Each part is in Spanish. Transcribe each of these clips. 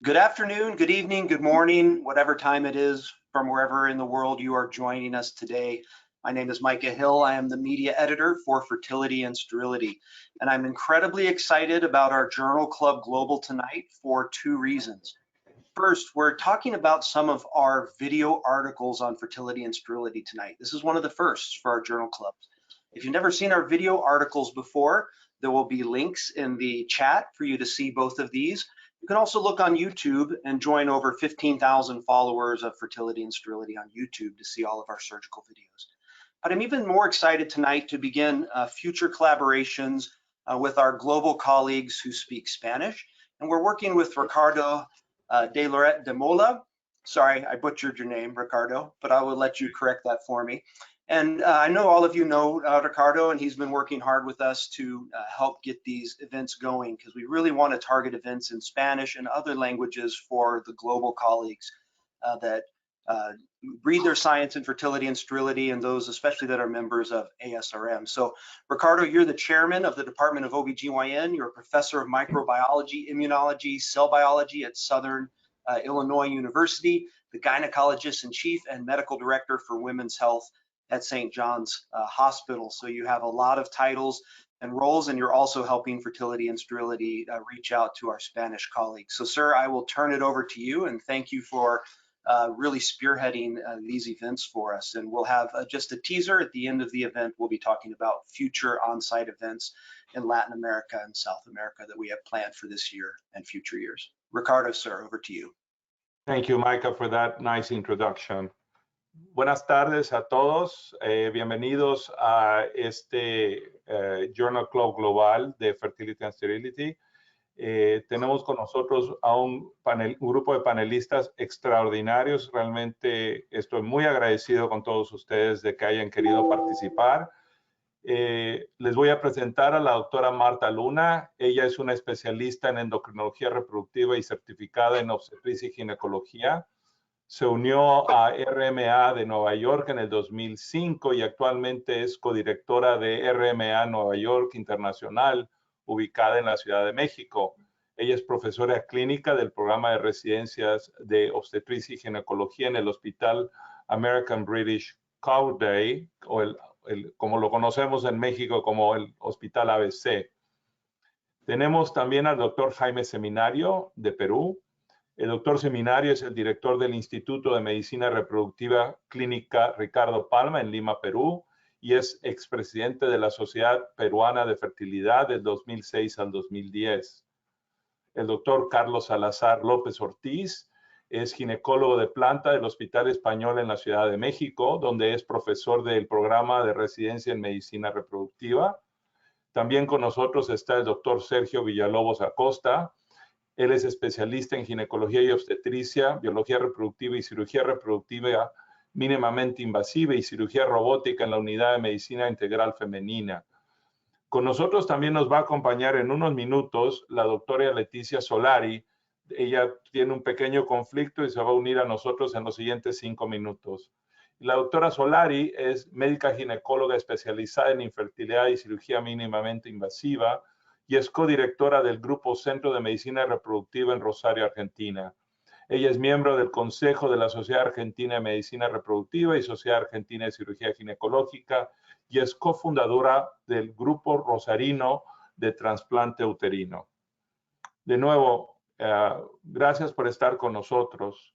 Good afternoon, good evening, good morning, whatever time it is from wherever in the world you are joining us today. My name is Micah Hill. I am the media editor for Fertility and Sterility, and I'm incredibly excited about our Journal Club Global tonight for two reasons. First, we're talking about some of our video articles on fertility and sterility tonight. This is one of the firsts for our Journal Clubs. If you've never seen our video articles before, there will be links in the chat for you to see both of these. You can also look on YouTube and join over 15,000 followers of Fertility and Sterility on YouTube to see all of our surgical videos. But I'm even more excited tonight to begin future collaborations with our global colleagues who speak Spanish. And we're working with Ricardo de Loret de Mola. Sorry, I butchered your name, Ricardo, but I will let you correct that for me. And I know all of you know Ricardo, and he's been working hard with us to help get these events going, because we really want to target events in Spanish and other languages for the global colleagues that breathe their science in fertility and sterility, and those especially that are members of ASRM. So Ricardo, you're the chairman of the Department of OBGYN. You're a professor of microbiology, immunology, cell biology at Southern Illinois University, the gynecologist in chief and medical director for women's health at St. John's Hospital. So you have a lot of titles and roles, and you're also helping Fertility and Sterility reach out to our Spanish colleagues. So sir, I will turn it over to you, and thank you for really spearheading these events for us. And we'll have just a teaser at the end of the event. We'll be talking about future on-site events in Latin America and South America that we have planned for this year and future years. Ricardo, sir, over to you. Thank you, Micah, for that nice introduction. Buenas tardes a todos, bienvenidos a este Journal Club Global de Fertility and Sterility. Tenemos con nosotros a un grupo de panelistas extraordinarios. Realmente estoy muy agradecido con todos ustedes de que hayan querido participar. Les voy a presentar a la doctora Marta Luna. Ella es una especialista en endocrinología reproductiva y certificada en obstetricia y ginecología. Se unió a RMA de Nueva York en el 2005 y actualmente es codirectora de RMA Nueva York Internacional, ubicada en la Ciudad de México. Ella es profesora clínica del programa de residencias de obstetricia y ginecología en el Hospital American British Country, o como lo conocemos en México como el Hospital ABC. Tenemos también al doctor Jaime Seminario de Perú. El doctor Seminario es el director del Instituto de Medicina Reproductiva Clínica Ricardo Palma en Lima, Perú, y es expresidente de la Sociedad Peruana de Fertilidad del 2006 al 2010. El doctor Carlos Salazar López Ortiz es ginecólogo de planta del Hospital Español en la Ciudad de México, donde es profesor del programa de residencia en medicina reproductiva. También con nosotros está el doctor Sergio Villalobos Acosta. Él es especialista en ginecología y obstetricia, biología reproductiva y cirugía reproductiva mínimamente invasiva y cirugía robótica en la Unidad de Medicina Integral Femenina. Con nosotros también nos va a acompañar en unos minutos la doctora Leticia Solari. Ella tiene un pequeño conflicto y se va a unir a nosotros en los siguientes 5 minutos. La doctora Solari es médica ginecóloga especializada en infertilidad y cirugía mínimamente invasiva, y es codirectora del Grupo Centro de Medicina Reproductiva en Rosario, Argentina. Ella es miembro del Consejo de la Sociedad Argentina de Medicina Reproductiva y Sociedad Argentina de Cirugía Ginecológica y es cofundadora del Grupo Rosarino de Trasplante Uterino. De nuevo, gracias por estar con nosotros.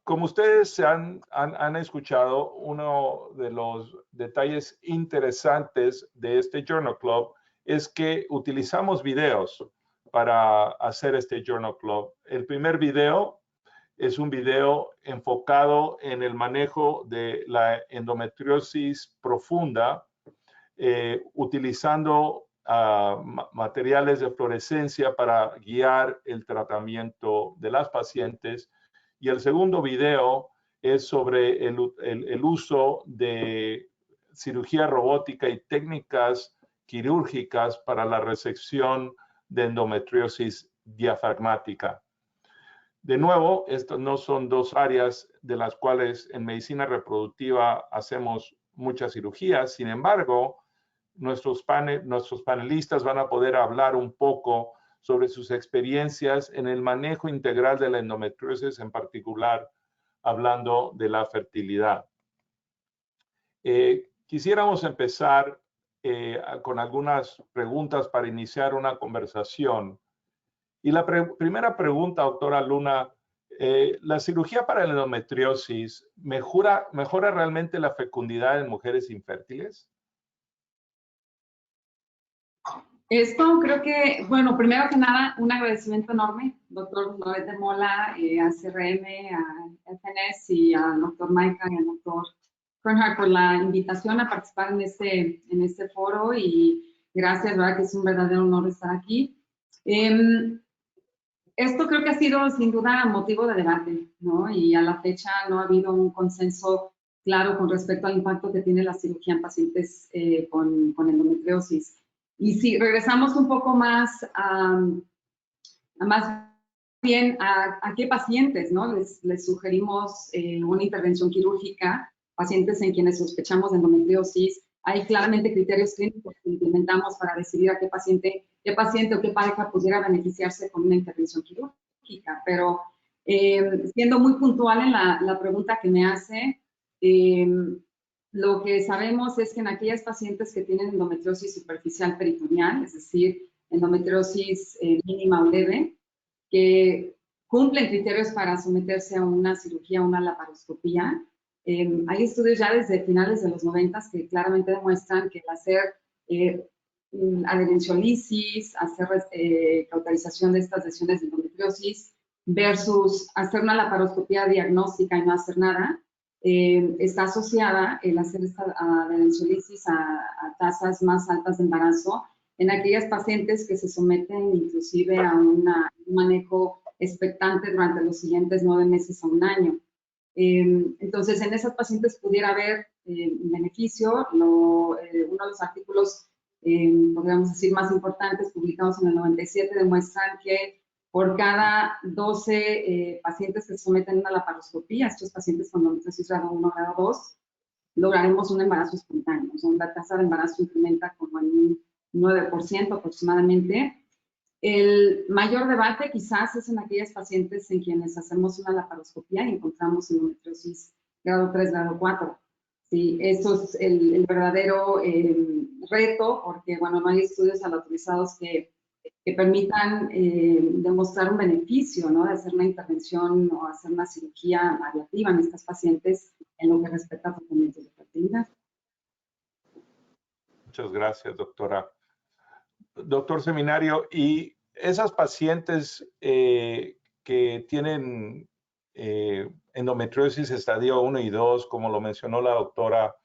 Como ustedes han escuchado, uno de los detalles interesantes de este Journal Club es que utilizamos videos para hacer este Journal Club. El primer video es un video enfocado en el manejo de la endometriosis profunda, utilizando materiales de fluorescencia para guiar el tratamiento de las pacientes. Y el segundo video es sobre el uso de cirugía robótica y técnicas quirúrgicas para la resección de endometriosis diafragmática. De nuevo, estas no son dos áreas de las cuales en medicina reproductiva hacemos muchas cirugías. Sin embargo, nuestros panelistas van a poder hablar un poco sobre sus experiencias en el manejo integral de la endometriosis, en particular hablando de la fertilidad. Quisiéramos empezar con algunas preguntas para iniciar una conversación. Y la primera pregunta, doctora Luna, ¿la cirugía para la endometriosis mejora realmente la fecundidad en mujeres infértiles? Esto creo que, bueno, primero que nada, un agradecimiento enorme, doctor Noel de Mola, a CRM, a FNS y al doctor Maika y al doctor Bernhardt por la invitación a participar en este foro, y gracias, verdad que es un verdadero honor estar aquí. Esto creo que ha sido sin duda motivo de debate, ¿no? Y a la fecha no ha habido un consenso claro con respecto al impacto que tiene la cirugía en pacientes con endometriosis. Y si regresamos un poco más más bien a qué pacientes, ¿no? Les sugerimos una intervención quirúrgica, pacientes en quienes sospechamos de endometriosis. Hay claramente criterios clínicos que implementamos para decidir a qué paciente o qué pareja pudiera beneficiarse con una intervención quirúrgica. Pero siendo muy puntual en la pregunta que me hace, lo que sabemos es que en aquellas pacientes que tienen endometriosis superficial peritoneal, es decir, endometriosis mínima o leve, que cumplen criterios para someterse a una cirugía, una laparoscopía. Hay estudios ya desde finales de los 90 que claramente demuestran que el hacer adherenciolisis, hacer cauterización de estas lesiones de endometriosis versus hacer una laparoscopía diagnóstica y no hacer nada, está asociada el hacer esta adherenciolisis a tasas más altas de embarazo en aquellas pacientes que se someten inclusive a un manejo expectante durante los siguientes 9 meses a un año. Entonces, en esas pacientes pudiera haber un beneficio. Uno de los artículos, podríamos decir, más importantes publicados en el 97 demuestran que por cada 12 pacientes que se someten a una laparoscopía, estos pacientes con endometriosis grado 1 o grado 2, lograremos un embarazo espontáneo. O sea, la tasa de embarazo incrementa como en un 9% aproximadamente. El mayor debate quizás es en aquellas pacientes en quienes hacemos una laparoscopía y encontramos endometriosis grado 3, grado 4. Sí, eso es el verdadero reto, porque bueno, no hay estudios autorizados que permitan demostrar un beneficio, ¿no? De hacer una intervención o hacer una cirugía ablativa en estas pacientes en lo que respecta a tratamientos de fertilidad. Muchas gracias, doctora. Doctor Seminario, y esas pacientes que tienen endometriosis estadio 1 y 2, como lo mencionó la doctora,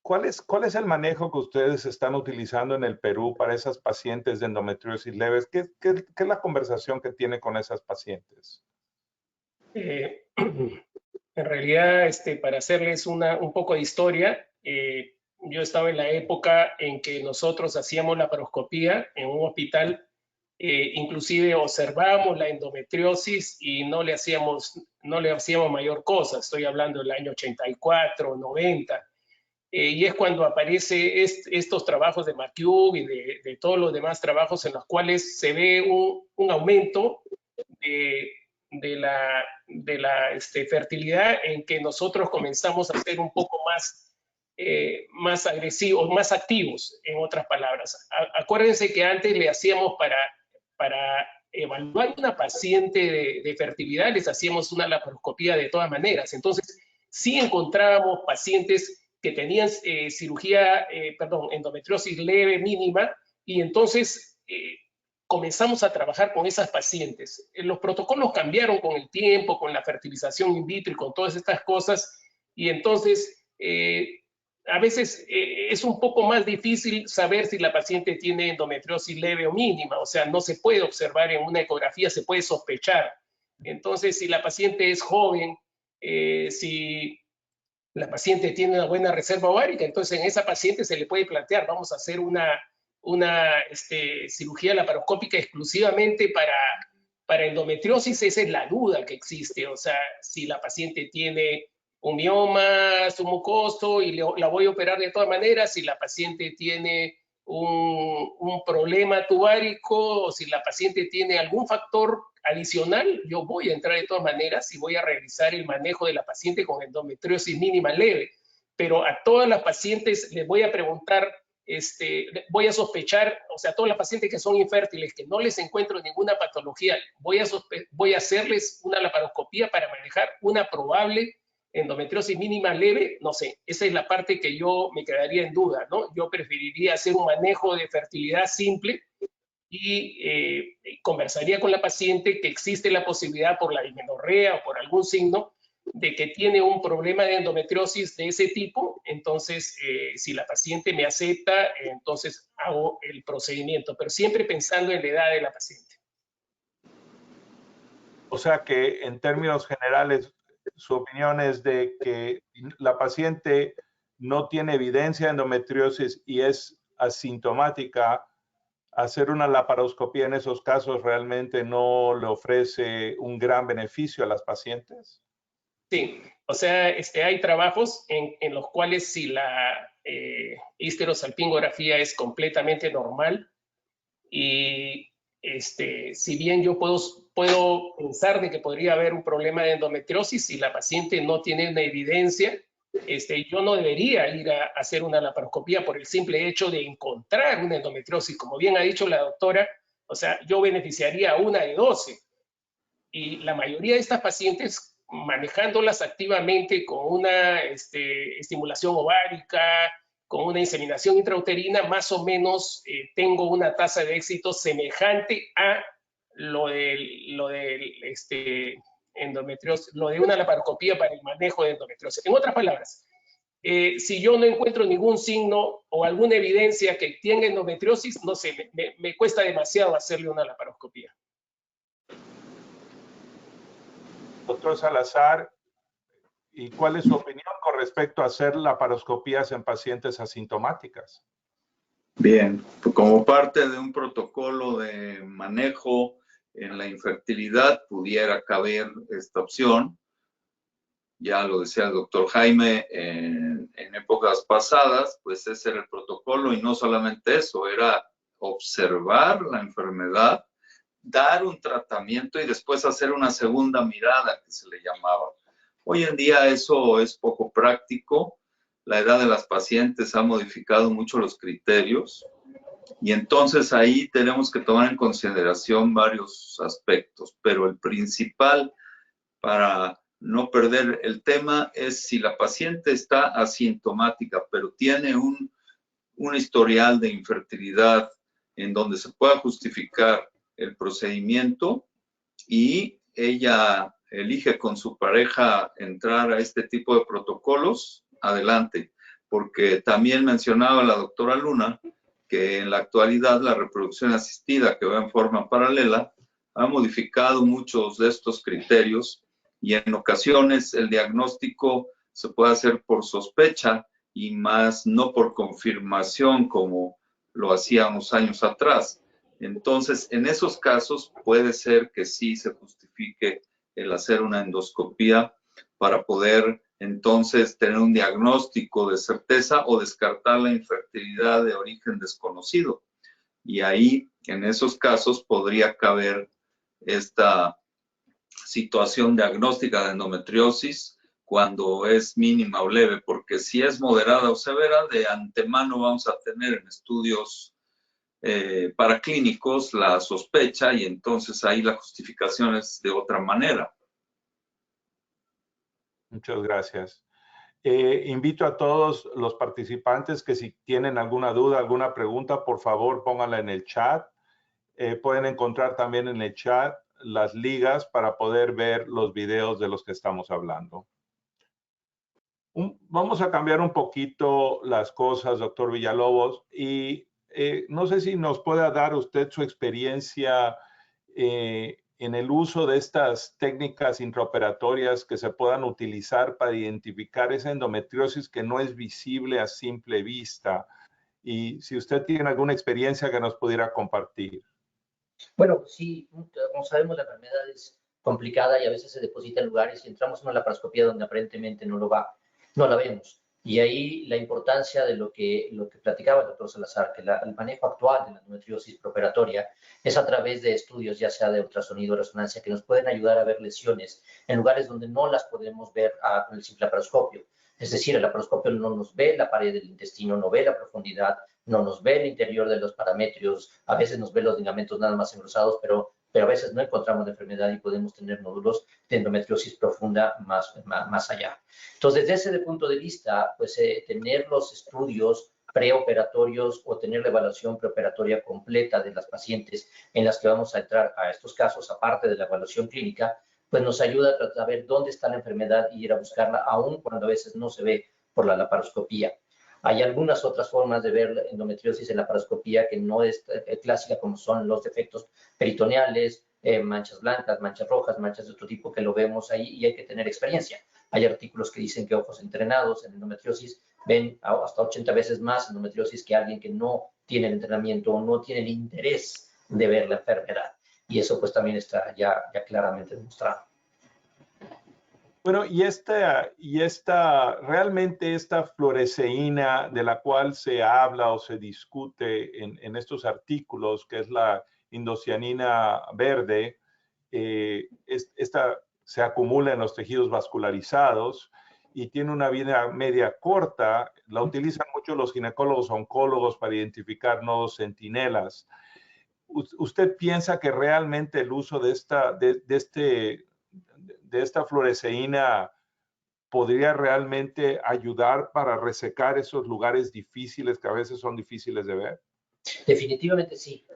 ¿cuál es el manejo que ustedes están utilizando en el Perú para esas pacientes de endometriosis leves? ¿Qué es la conversación que tiene con esas pacientes? En realidad, para hacerles un poco de historia, yo estaba en la época en que nosotros hacíamos laparoscopía en un hospital, inclusive observábamos la endometriosis y no le hacíamos mayor cosa. Estoy hablando del año 84, 90. Y es cuando aparece estos trabajos de McHugh y de todos los demás trabajos en los cuales se ve un aumento de la fertilidad, en que nosotros comenzamos a ser un poco más agresivos, más activos, en otras palabras. Acuérdense que antes le hacíamos para evaluar una paciente de fertilidad, les hacíamos una laparoscopía de todas maneras. Entonces, sí encontrábamos pacientes que tenían endometriosis leve, mínima, y entonces comenzamos a trabajar con esas pacientes. Los protocolos cambiaron con el tiempo, con la fertilización in vitro y con todas estas cosas, y entonces a veces es un poco más difícil saber si la paciente tiene endometriosis leve o mínima. O sea, no se puede observar en una ecografía, se puede sospechar. Entonces, si la paciente es joven, si la paciente tiene una buena reserva ovárica, entonces en esa paciente se le puede plantear, vamos a hacer una cirugía laparoscópica exclusivamente para endometriosis. Esa es la duda que existe. O sea, si la paciente tiene un mioma submucoso y la voy a operar de todas maneras, si la paciente tiene un un problema tubárico o si la paciente tiene algún factor adicional, yo voy a entrar de todas maneras y voy a realizar el manejo de la paciente con endometriosis mínima leve. Pero a todas las pacientes les voy a preguntar, voy a sospechar, o sea, a todas las pacientes que son infértiles, que no les encuentro ninguna patología, voy a hacerles una laparoscopía para manejar una probable endometriosis mínima leve. No sé, esa es la parte que yo me quedaría en duda, ¿no? Yo preferiría hacer un manejo de fertilidad simple y conversaría con la paciente que existe la posibilidad por la dismenorrea o por algún signo de que tiene un problema de endometriosis de ese tipo. Entonces, si la paciente me acepta, entonces hago el procedimiento, pero siempre pensando en la edad de la paciente. O sea que en términos generales, su opinión es de que la paciente no tiene evidencia de endometriosis y es asintomática. Hacer una laparoscopía en esos casos realmente no le ofrece un gran beneficio a las pacientes. Sí, o sea, hay trabajos en los cuales si la histerosalpingografía es completamente normal y si bien yo puedo pensar de que podría haber un problema de endometriosis, si la paciente no tiene una evidencia, yo no debería ir a hacer una laparoscopía por el simple hecho de encontrar una endometriosis. Como bien ha dicho la doctora, o sea, yo beneficiaría a una de 12. Y la mayoría de estas pacientes, manejándolas activamente con una estimulación ovárica, con una inseminación intrauterina, más o menos tengo una tasa de éxito semejante a lo del endometriosis, lo de una laparoscopía para el manejo de endometriosis. En otras palabras, si yo no encuentro ningún signo o alguna evidencia que tenga endometriosis, no sé, me cuesta demasiado hacerle una laparoscopía. Doctor Salazar, ¿y cuál es su opinión con respecto a hacer laparoscopías en pacientes asintomáticas? Bien, pues como parte de un protocolo de manejo en la infertilidad pudiera caber esta opción. Ya lo decía el doctor Jaime, en épocas pasadas, pues ese era el protocolo y no solamente eso, era observar la enfermedad, dar un tratamiento y después hacer una segunda mirada, que se le llamaba. Hoy en día eso es poco práctico. La edad de las pacientes ha modificado mucho los criterios y entonces ahí tenemos que tomar en consideración varios aspectos, pero el principal para no perder el tema es si la paciente está asintomática, pero tiene un historial de infertilidad en donde se pueda justificar el procedimiento y ella elige con su pareja entrar a este tipo de protocolos, adelante, porque también mencionaba la doctora Luna que en la actualidad la reproducción asistida que va en forma paralela ha modificado muchos de estos criterios y en ocasiones el diagnóstico se puede hacer por sospecha y más no por confirmación como lo hacíamos años atrás. Entonces, en esos casos puede ser que sí se justifique el hacer una endoscopía para poder entonces tener un diagnóstico de certeza o descartar la infertilidad de origen desconocido. Y ahí, en esos casos, podría caber esta situación diagnóstica de endometriosis cuando es mínima o leve, porque si es moderada o severa, de antemano vamos a tener en estudios paraclínicos la sospecha y entonces ahí la justificación es de otra manera. Muchas gracias. Invito a todos los participantes que si tienen alguna duda, alguna pregunta, por favor pónganla en el chat. Pueden encontrar también en el chat las ligas para poder ver los videos de los que estamos hablando. Vamos a cambiar un poquito las cosas, doctor Villalobos, y no sé si nos pueda dar usted su experiencia en el uso de estas técnicas intraoperatorias que se puedan utilizar para identificar esa endometriosis que no es visible a simple vista. Y si usted tiene alguna experiencia que nos pudiera compartir. Bueno, sí, como sabemos, la enfermedad es complicada y a veces se deposita en lugares y entramos en una laparoscopía donde aparentemente no la vemos. Y ahí la importancia de lo que platicaba el doctor Salazar, que el manejo actual de la endometriosis preoperatoria es a través de estudios, ya sea de ultrasonido o resonancia, que nos pueden ayudar a ver lesiones en lugares donde no las podemos ver con el simple laparoscopio. Es decir, el laparoscopio no nos ve la pared del intestino, no ve la profundidad, no nos ve el interior de los paramétrios, a veces nos ve los ligamentos nada más engrosados, pero a veces no encontramos la enfermedad y podemos tener nódulos de endometriosis profunda más allá. Entonces, desde ese punto de vista, pues tener los estudios preoperatorios o tener la evaluación preoperatoria completa de las pacientes en las que vamos a entrar a estos casos, aparte de la evaluación clínica, pues nos ayuda a saber dónde está la enfermedad y ir a buscarla, aun cuando a veces no se ve por la laparoscopía. Hay algunas otras formas de ver la endometriosis en la laparoscopía que no es clásica, como son los defectos peritoneales, manchas blancas, manchas rojas, manchas de otro tipo que lo vemos ahí y hay que tener experiencia. Hay artículos que dicen que ojos entrenados en endometriosis ven hasta 80 veces más endometriosis que alguien que no tiene el entrenamiento o no tiene el interés de ver la enfermedad. Y eso pues también está ya claramente demostrado. Bueno, realmente esta fluoresceína de la cual se habla o se discute en estos artículos, que es la indocianina verde, esta se acumula en los tejidos vascularizados y tiene una vida media corta. La utilizan mucho los ginecólogos oncólogos para identificar nodos centinelas. ¿Usted piensa que realmente el uso de esta fluoresceína podría realmente ayudar para resecar esos lugares difíciles que a veces son difíciles de ver? Definitivamente sí.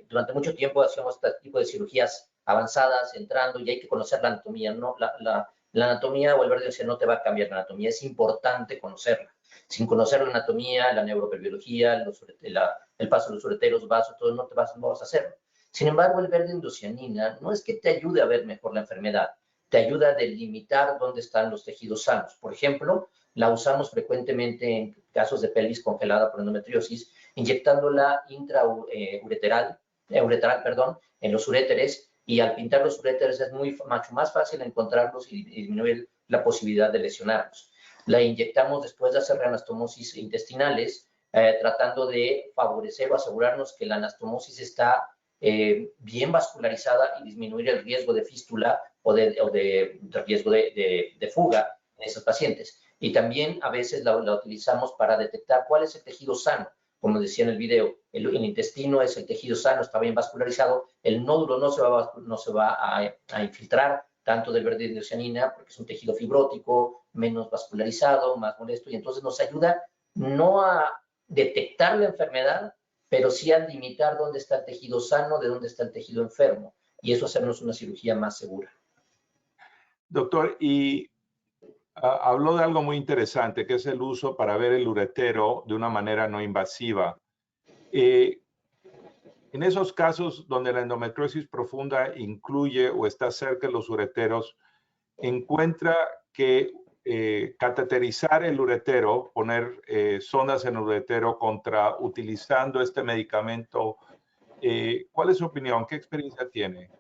Durante mucho tiempo hacíamos este tipo de cirugías avanzadas, entrando, y hay que conocer la anatomía. No, la anatomía o el verde no te va a cambiar la anatomía, es importante conocerla. Sin conocer la anatomía, la neuroperbiología, el paso de los ureteros, vasos, todo, no vas a hacerlo. Sin embargo, el verde indocianina no es que te ayude a ver mejor la enfermedad, te ayuda a delimitar dónde están los tejidos sanos. Por ejemplo, la usamos frecuentemente en casos de pelvis congelada por endometriosis, inyectándola intraureteral, en los uréteres, y al pintar los uréteres es mucho más fácil encontrarlos y disminuir la posibilidad de lesionarlos. La inyectamos después de hacer anastomosis intestinales, tratando de favorecer o asegurarnos que la anastomosis está bien vascularizada y disminuir el riesgo de fístula o de riesgo de fuga en esos pacientes. Y también a veces la utilizamos para detectar cuál es el tejido sano. Como decía en el video, el intestino es el tejido sano, está bien vascularizado, el nódulo no se va a infiltrar tanto del verde indocianina porque es un tejido fibrótico, menos vascularizado, más molesto, y entonces nos ayuda no a detectar la enfermedad, pero sí a limitar dónde está el tejido sano, de dónde está el tejido enfermo, y eso hacernos una cirugía más segura. Doctor, y habló de algo muy interesante, que es el uso para ver el uretero de una manera no invasiva. En esos casos donde la endometriosis profunda incluye o está cerca de los ureteros, encuentra que cateterizar el uretero, poner sondas en el uretero utilizando este medicamento, ¿cuál es su opinión? ¿Qué experiencia tiene?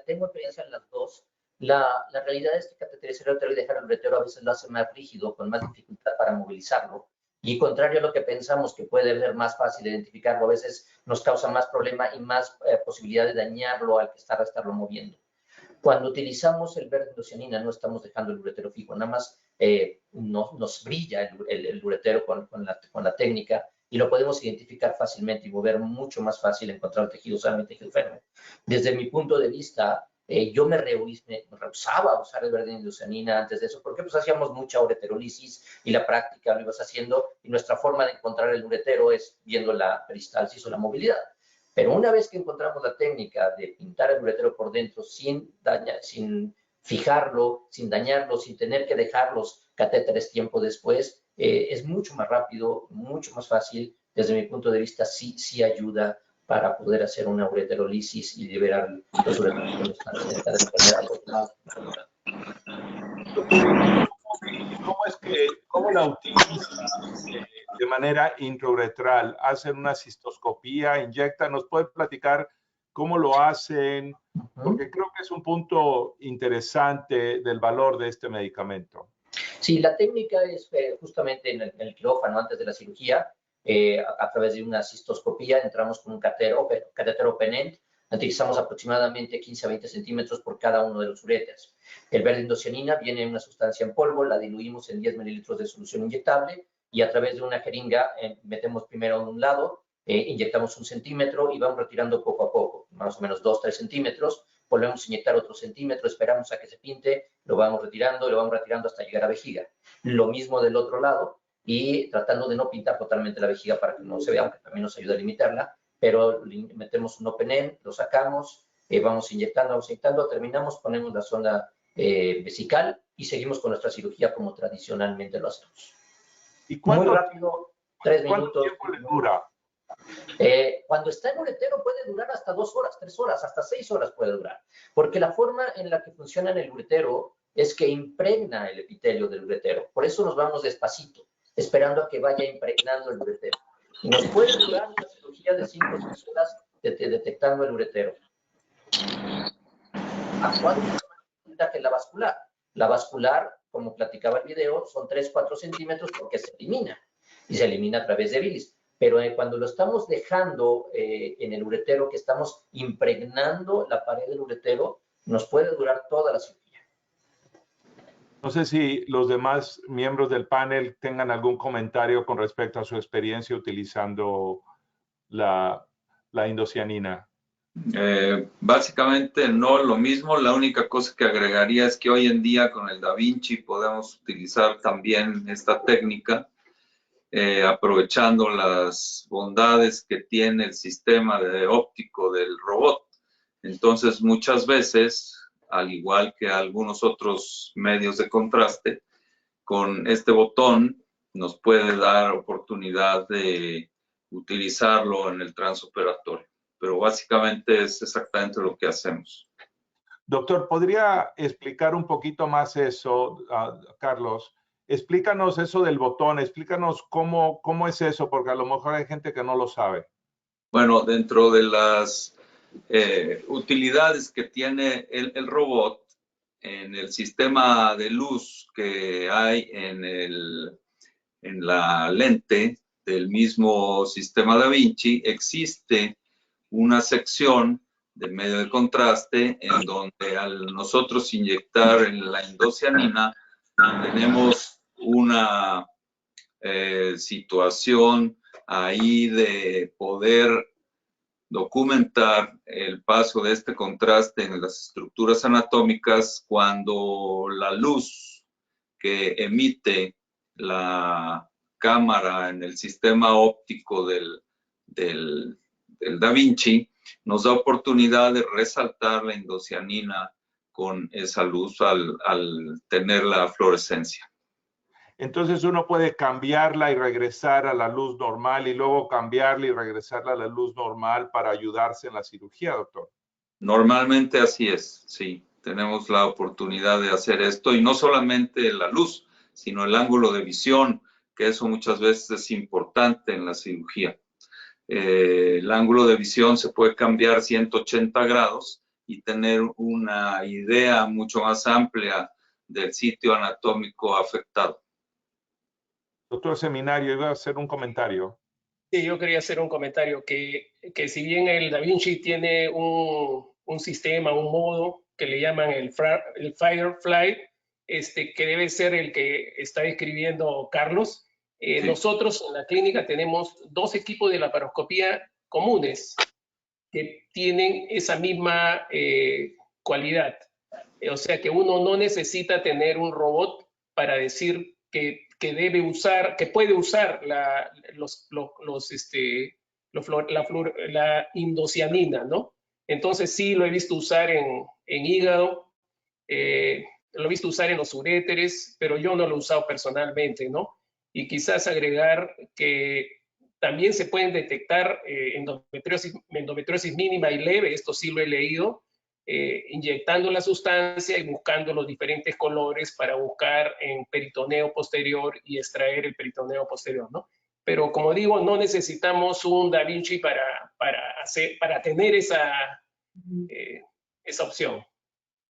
Tengo experiencia en las dos. La realidad es que cateterizar el uretero y dejar el uretero a veces lo hace más rígido, con más dificultad para movilizarlo. Y contrario a lo que pensamos que puede ser más fácil identificarlo, a veces nos causa más problema y más posibilidad de dañarlo al que estarlo moviendo. Cuando utilizamos el verde indocianina no estamos dejando el uretero fijo, nada más nos brilla el uretero con la técnica y lo podemos identificar fácilmente y mover mucho más fácil, encontrar el tejido sano y el tejido enfermo. Desde mi punto de vista, yo me rehusaba a usar el verde indocianina antes de eso, porque pues hacíamos mucha ureterolisis y la práctica lo ibas haciendo y nuestra forma de encontrar el uretero es viendo la peristalsis o la movilidad. Pero una vez que encontramos la técnica de pintar el uretero por dentro sin fijarlo, sin dañarlo, sin tener que dejar los catéteres tiempo después, es mucho más rápido, mucho más fácil. Desde mi punto de vista, sí ayuda para poder hacer una ureterolisis y liberar los ureteros cuando están cerca de la enfermedad. ¿Cómo la utilizan de manera intrauretral? ¿Hacen una cistoscopía? ¿Inyectan? ¿Nos puede platicar cómo lo hacen? Porque creo que es un punto interesante del valor de este medicamento. Sí, la técnica es justamente en el quirófano antes de la cirugía, a través de una cistoscopía, entramos con un catéter open-end, utilizamos aproximadamente 15 a 20 centímetros por cada uno de los uréteres. El verde indocianina viene en una sustancia en polvo, la diluimos en 10 mililitros de solución inyectable y a través de una jeringa metemos primero en un lado, inyectamos 1 centímetro y vamos retirando poco a poco, más o menos 2-3 centímetros, volvemos a inyectar otro centímetro, esperamos a que se pinte, lo vamos retirando hasta llegar a vejiga. Lo mismo del otro lado y tratando de no pintar totalmente la vejiga para que no se vea, aunque también nos ayuda a limitarla, pero metemos un open end, lo sacamos, vamos inyectando, terminamos, ponemos la sonda vesical y seguimos con nuestra cirugía como tradicionalmente lo hacemos. ¿Y Muy cuánto, rápido, 3 minutos. cuánto tiempo le dura? Cuando está en uretero puede durar hasta 2 horas, 3 horas, hasta 6 horas puede durar, porque la forma en la que funciona en el uretero es que impregna el epitelio del uretero. Por eso nos vamos despacito, esperando a que vaya impregnando el uretero. Y nos puede durar una cirugía de 5 o 6 horas detectando el uretero. Actualmente que la vascular. La vascular, como platicaba el video, son 3-4 centímetros porque se elimina. Y se elimina a través de bilis. Pero cuando lo estamos dejando en el uretero, que estamos impregnando la pared del uretero, nos puede durar toda la cirugía. No sé si los demás miembros del panel tengan algún comentario con respecto a su experiencia utilizando la indocianina. Básicamente no lo mismo, la única cosa que agregaría es que hoy en día con el Da Vinci podemos utilizar también esta técnica, aprovechando las bondades que tiene el sistema óptico del robot. Entonces muchas veces, al igual que algunos otros medios de contraste, con este botón nos puede dar oportunidad de utilizarlo en el transoperatorio. Pero básicamente es exactamente lo que hacemos. Doctor, ¿podría explicar un poquito más eso, Carlos? Explícanos eso del botón, explícanos cómo es eso, porque a lo mejor hay gente que no lo sabe. Bueno, dentro de las utilidades que tiene el robot, en el sistema de luz que hay en la lente del mismo sistema Da Vinci, existe una sección de medio de contraste en donde al nosotros inyectar en la indocianina tenemos una situación ahí de poder documentar el paso de este contraste en las estructuras anatómicas cuando la luz que emite la cámara en el sistema óptico del Da Vinci nos da oportunidad de resaltar la indocianina con esa luz al tener la fluorescencia. Entonces uno puede cambiarla y regresar a la luz normal y luego cambiarla y regresarla a la luz normal para ayudarse en la cirugía, doctor. Normalmente así es, sí. Tenemos la oportunidad de hacer esto y no solamente la luz, sino el ángulo de visión, que eso muchas veces es importante en la cirugía. El ángulo de visión se puede cambiar 180 grados y tener una idea mucho más amplia del sitio anatómico afectado. Doctor Seminario, iba a hacer un comentario. Sí, yo quería hacer un comentario que si bien el Da Vinci tiene un sistema, un modo que le llaman el Firefly, que debe ser el que está describiendo Carlos, Sí. Nosotros en la clínica tenemos 2 equipos de laparoscopía comunes que tienen esa misma cualidad. O sea que uno no necesita tener un robot para decir que debe usar, que puede usar la indocianina, ¿no? Entonces sí lo he visto usar en hígado, lo he visto usar en los uréteres, pero yo no lo he usado personalmente, ¿no? Y quizás agregar que también se pueden detectar endometriosis mínima y leve, esto sí lo he leído, inyectando la sustancia y buscando los diferentes colores para buscar en peritoneo posterior y extraer el peritoneo posterior, ¿no? Pero como digo, no necesitamos un Da Vinci para tener esa opción.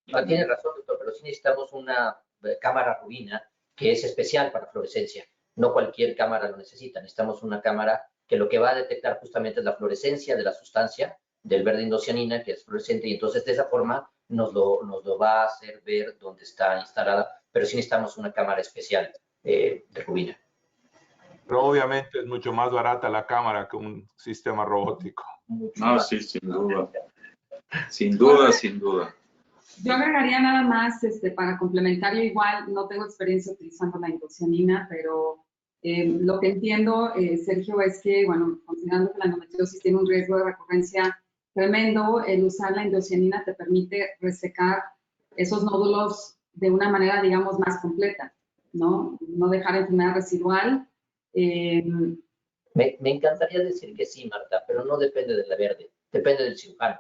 No, tiene razón, doctor, pero sí necesitamos una cámara rubina que es especial para fluorescencia. No cualquier cámara lo necesita. Necesitamos una cámara que lo que va a detectar justamente es la fluorescencia de la sustancia del verde indocianina, que es fluorescente, y entonces de esa forma nos lo va a hacer ver dónde está instalada, pero sí necesitamos una cámara especial de rubina. Pero obviamente es mucho más barata la cámara que un sistema robótico. No, sí, sin duda. Sin duda, sin duda. Yo agregaría nada más, para complementar, yo igual no tengo experiencia utilizando la indocianina, pero lo que entiendo, Sergio, es que, bueno, considerando que la endometriosis tiene un riesgo de recurrencia tremendo, el usar la indocianina te permite resecar esos nódulos de una manera, digamos, más completa, ¿no? No dejar enfermedad residual. Me encantaría decir que sí, Marta, pero no depende de la verde, depende del cirujano.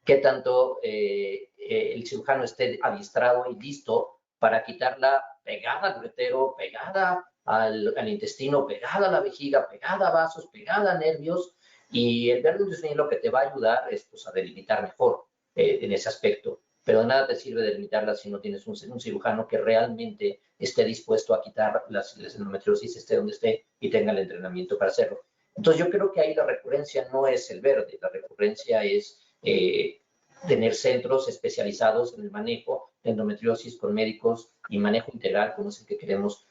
Qué tanto el cirujano esté adiestrado y listo para quitarla pegada al uretero, pegada al intestino, pegada a la vejiga, pegada a vasos, pegada a nervios. Y el verde indocianina lo que te va a ayudar es pues, a delimitar mejor en ese aspecto. Pero de nada te sirve delimitarla si no tienes un cirujano que realmente esté dispuesto a quitar las endometriosis, esté donde esté y tenga el entrenamiento para hacerlo. Entonces yo creo que ahí la recurrencia no es el verde, la recurrencia es tener centros especializados en el manejo de endometriosis con médicos y manejo integral, como es el que queremos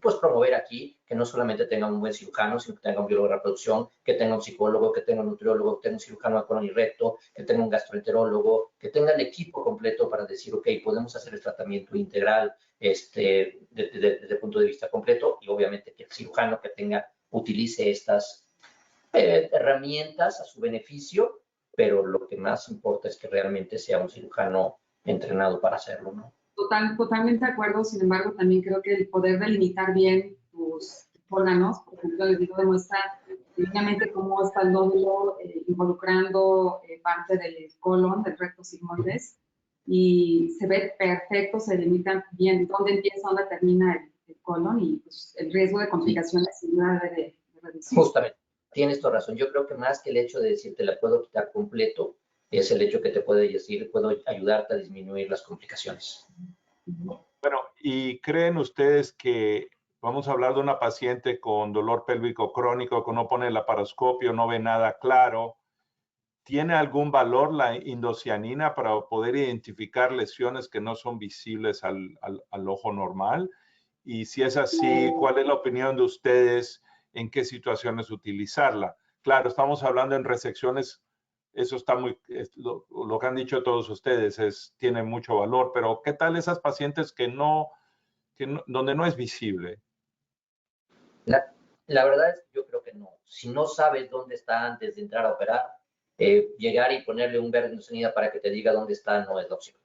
pues promover aquí, que no solamente tenga un buen cirujano, sino que tenga un biólogo de reproducción, que tenga un psicólogo, que tenga un nutriólogo, que tenga un cirujano de colon y recto, que tenga un gastroenterólogo, que tenga el equipo completo para decir, ok, podemos hacer el tratamiento integral desde el punto de vista completo, y obviamente que el cirujano que utilice estas herramientas a su beneficio, pero lo que más importa es que realmente sea un cirujano entrenado para hacerlo, ¿no? Totalmente de acuerdo, sin embargo, también creo que el poder delimitar bien tus órganos, por ejemplo, el video demuestra divinamente cómo está el nódulo involucrando parte del colon, del recto sigmoides, y se ve perfecto, se delimita bien dónde empieza, dónde termina el colon, y pues, el riesgo de complicaciones sin duda de reducir. Justamente, tienes toda razón. Yo creo que más que el hecho de decirte la puedo quitar completo, es el hecho que te puede decir, puedo ayudarte a disminuir las complicaciones. Bueno, ¿y creen ustedes que vamos a hablar de una paciente con dolor pélvico crónico que no pone el laparoscopio, no ve nada claro? ¿Tiene algún valor la indocianina para poder identificar lesiones que no son visibles al ojo normal? Y si es así, ¿cuál es la opinión de ustedes en qué situaciones utilizarla? Claro, estamos hablando en resecciones, eso está lo que han dicho todos ustedes tiene mucho valor, pero ¿qué tal esas pacientes donde no es visible? La verdad es que yo creo que no. Si no sabes dónde está antes de entrar a operar, llegar y ponerle un verde indocianina para que te diga dónde está no es la opción.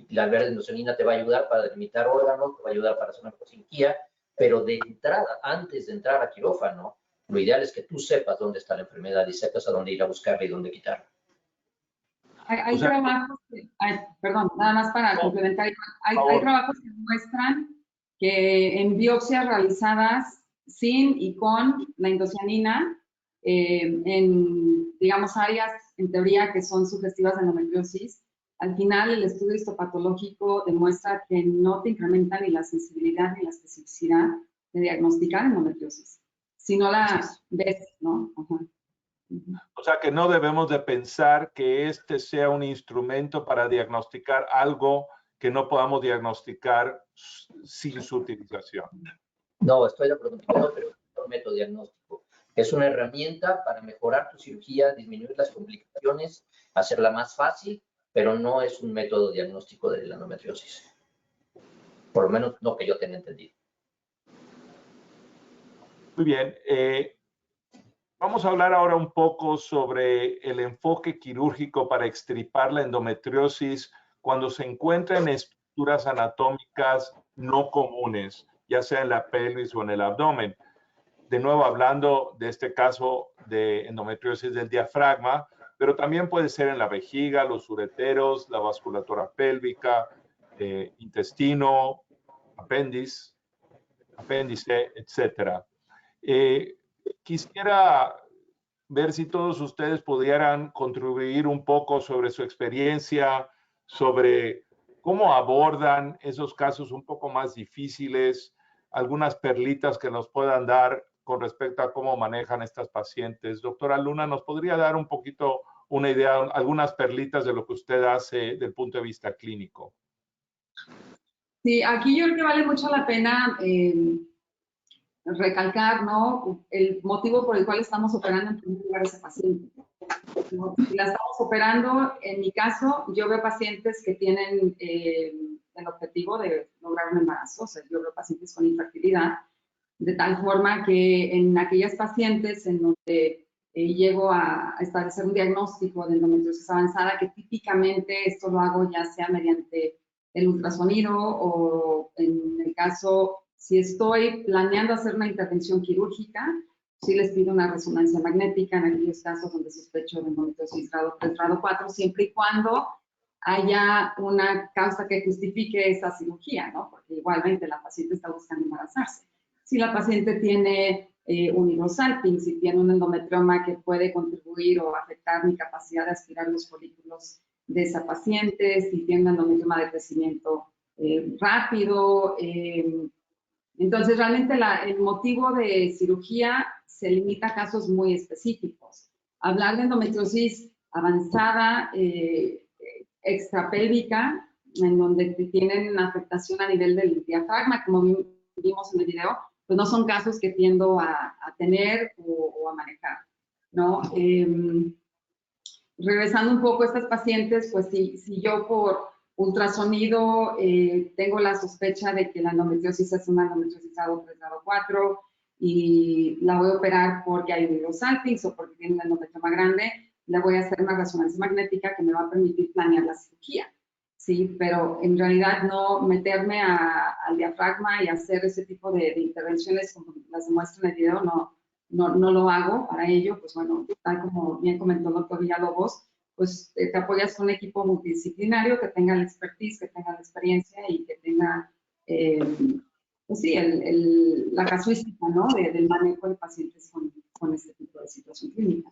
La verde indocianina te va a ayudar para delimitar órganos, te va a ayudar para hacer una cirugía, pero de entrada, antes de entrar a quirófano, lo ideal es que tú sepas dónde está la enfermedad y sepas a dónde ir a buscarla y dónde quitarla. Hay trabajos, perdón, nada más para complementar, hay trabajos que muestran que en biopsias realizadas sin y con la indocianina, en, digamos, áreas en teoría que son sugestivas de endometriosis, al final el estudio histopatológico demuestra que no te incrementa ni la sensibilidad ni la especificidad de diagnosticar endometriosis, si no la ves, ¿no? Ajá. O sea que no debemos de pensar que este sea un instrumento para diagnosticar algo que no podamos diagnosticar sin su utilización. No, estoy de acuerdo contigo, pero es un método diagnóstico. Es una herramienta para mejorar tu cirugía, disminuir las complicaciones, hacerla más fácil, pero no es un método diagnóstico de la endometriosis. Por lo menos no que yo tenga entendido. Muy bien. Vamos a hablar ahora un poco sobre el enfoque quirúrgico para extirpar la endometriosis cuando se encuentra en estructuras anatómicas no comunes, ya sea en la pelvis o en el abdomen. De nuevo, hablando de este caso de endometriosis del diafragma, pero también puede ser en la vejiga, los ureteros, la vasculatura pélvica, intestino, apéndice, etc. Quisiera ver si todos ustedes pudieran contribuir un poco sobre su experiencia, sobre ¿Cómo abordan esos casos un poco más difíciles? Algunas perlitas que nos puedan dar con respecto a cómo manejan estas pacientes. Doctora Luna, ¿nos podría dar un poquito una idea, algunas perlitas de lo que usted hace desde el punto de vista clínico? Sí, aquí yo creo que vale mucho la pena recalcar, ¿no?, el motivo por el cual estamos operando en primer lugar a ese paciente, ¿no? Si la estamos operando, en mi caso, yo veo pacientes que tienen el objetivo de lograr un embarazo, o sea, yo veo pacientes con infertilidad, de tal forma que en aquellas pacientes en donde llego a establecer un diagnóstico de endometriosis avanzada, que típicamente esto lo hago ya sea mediante el ultrasonido o en el caso, si estoy planeando hacer una intervención quirúrgica, sí les pido una resonancia magnética en aquellos casos donde sospecho de endometriosis grado 3, grado 4, siempre y cuando haya una causa que justifique esa cirugía, ¿no? Porque igualmente la paciente está buscando embarazarse. Si la paciente tiene un hidrosalping, si tiene un endometrioma que puede contribuir o afectar mi capacidad de aspirar los folículos de esa paciente, si tiene un endometrioma de crecimiento rápido. Entonces, realmente el motivo de cirugía se limita a casos muy específicos. Hablar de endometriosis avanzada, extrapélvica, en donde tienen afectación a nivel del diafragma, como vimos en el video, pues no son casos que tiendo a tener o a manejar, ¿no? Regresando un poco a estas pacientes, pues si yo por ultrasonido tengo la sospecha de que la endometriosis es una endometriosis grado 3, grado 4 y la voy a operar porque hay un hidrosalping o porque tiene un endometrioma grande, le voy a hacer una resonancia magnética que me va a permitir planear la cirugía, ¿sí? Pero en realidad no meterme al diafragma y hacer ese tipo de intervenciones como las demuestro en el video, no lo hago. Para ello, pues bueno, tal como bien comentó el doctor Villalobos, pues te apoyas con un equipo multidisciplinario que tenga la expertise, que tenga la experiencia y que tenga, pues sí, la casuística, ¿no?, del manejo de pacientes con este tipo de situación clínica.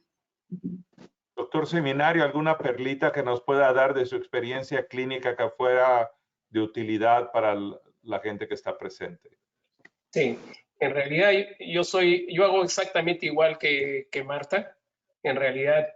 Doctor Seminario, ¿alguna perlita que nos pueda dar de su experiencia clínica que fuera de utilidad para la gente que está presente? Sí, en realidad yo hago exactamente igual que Marta. En realidad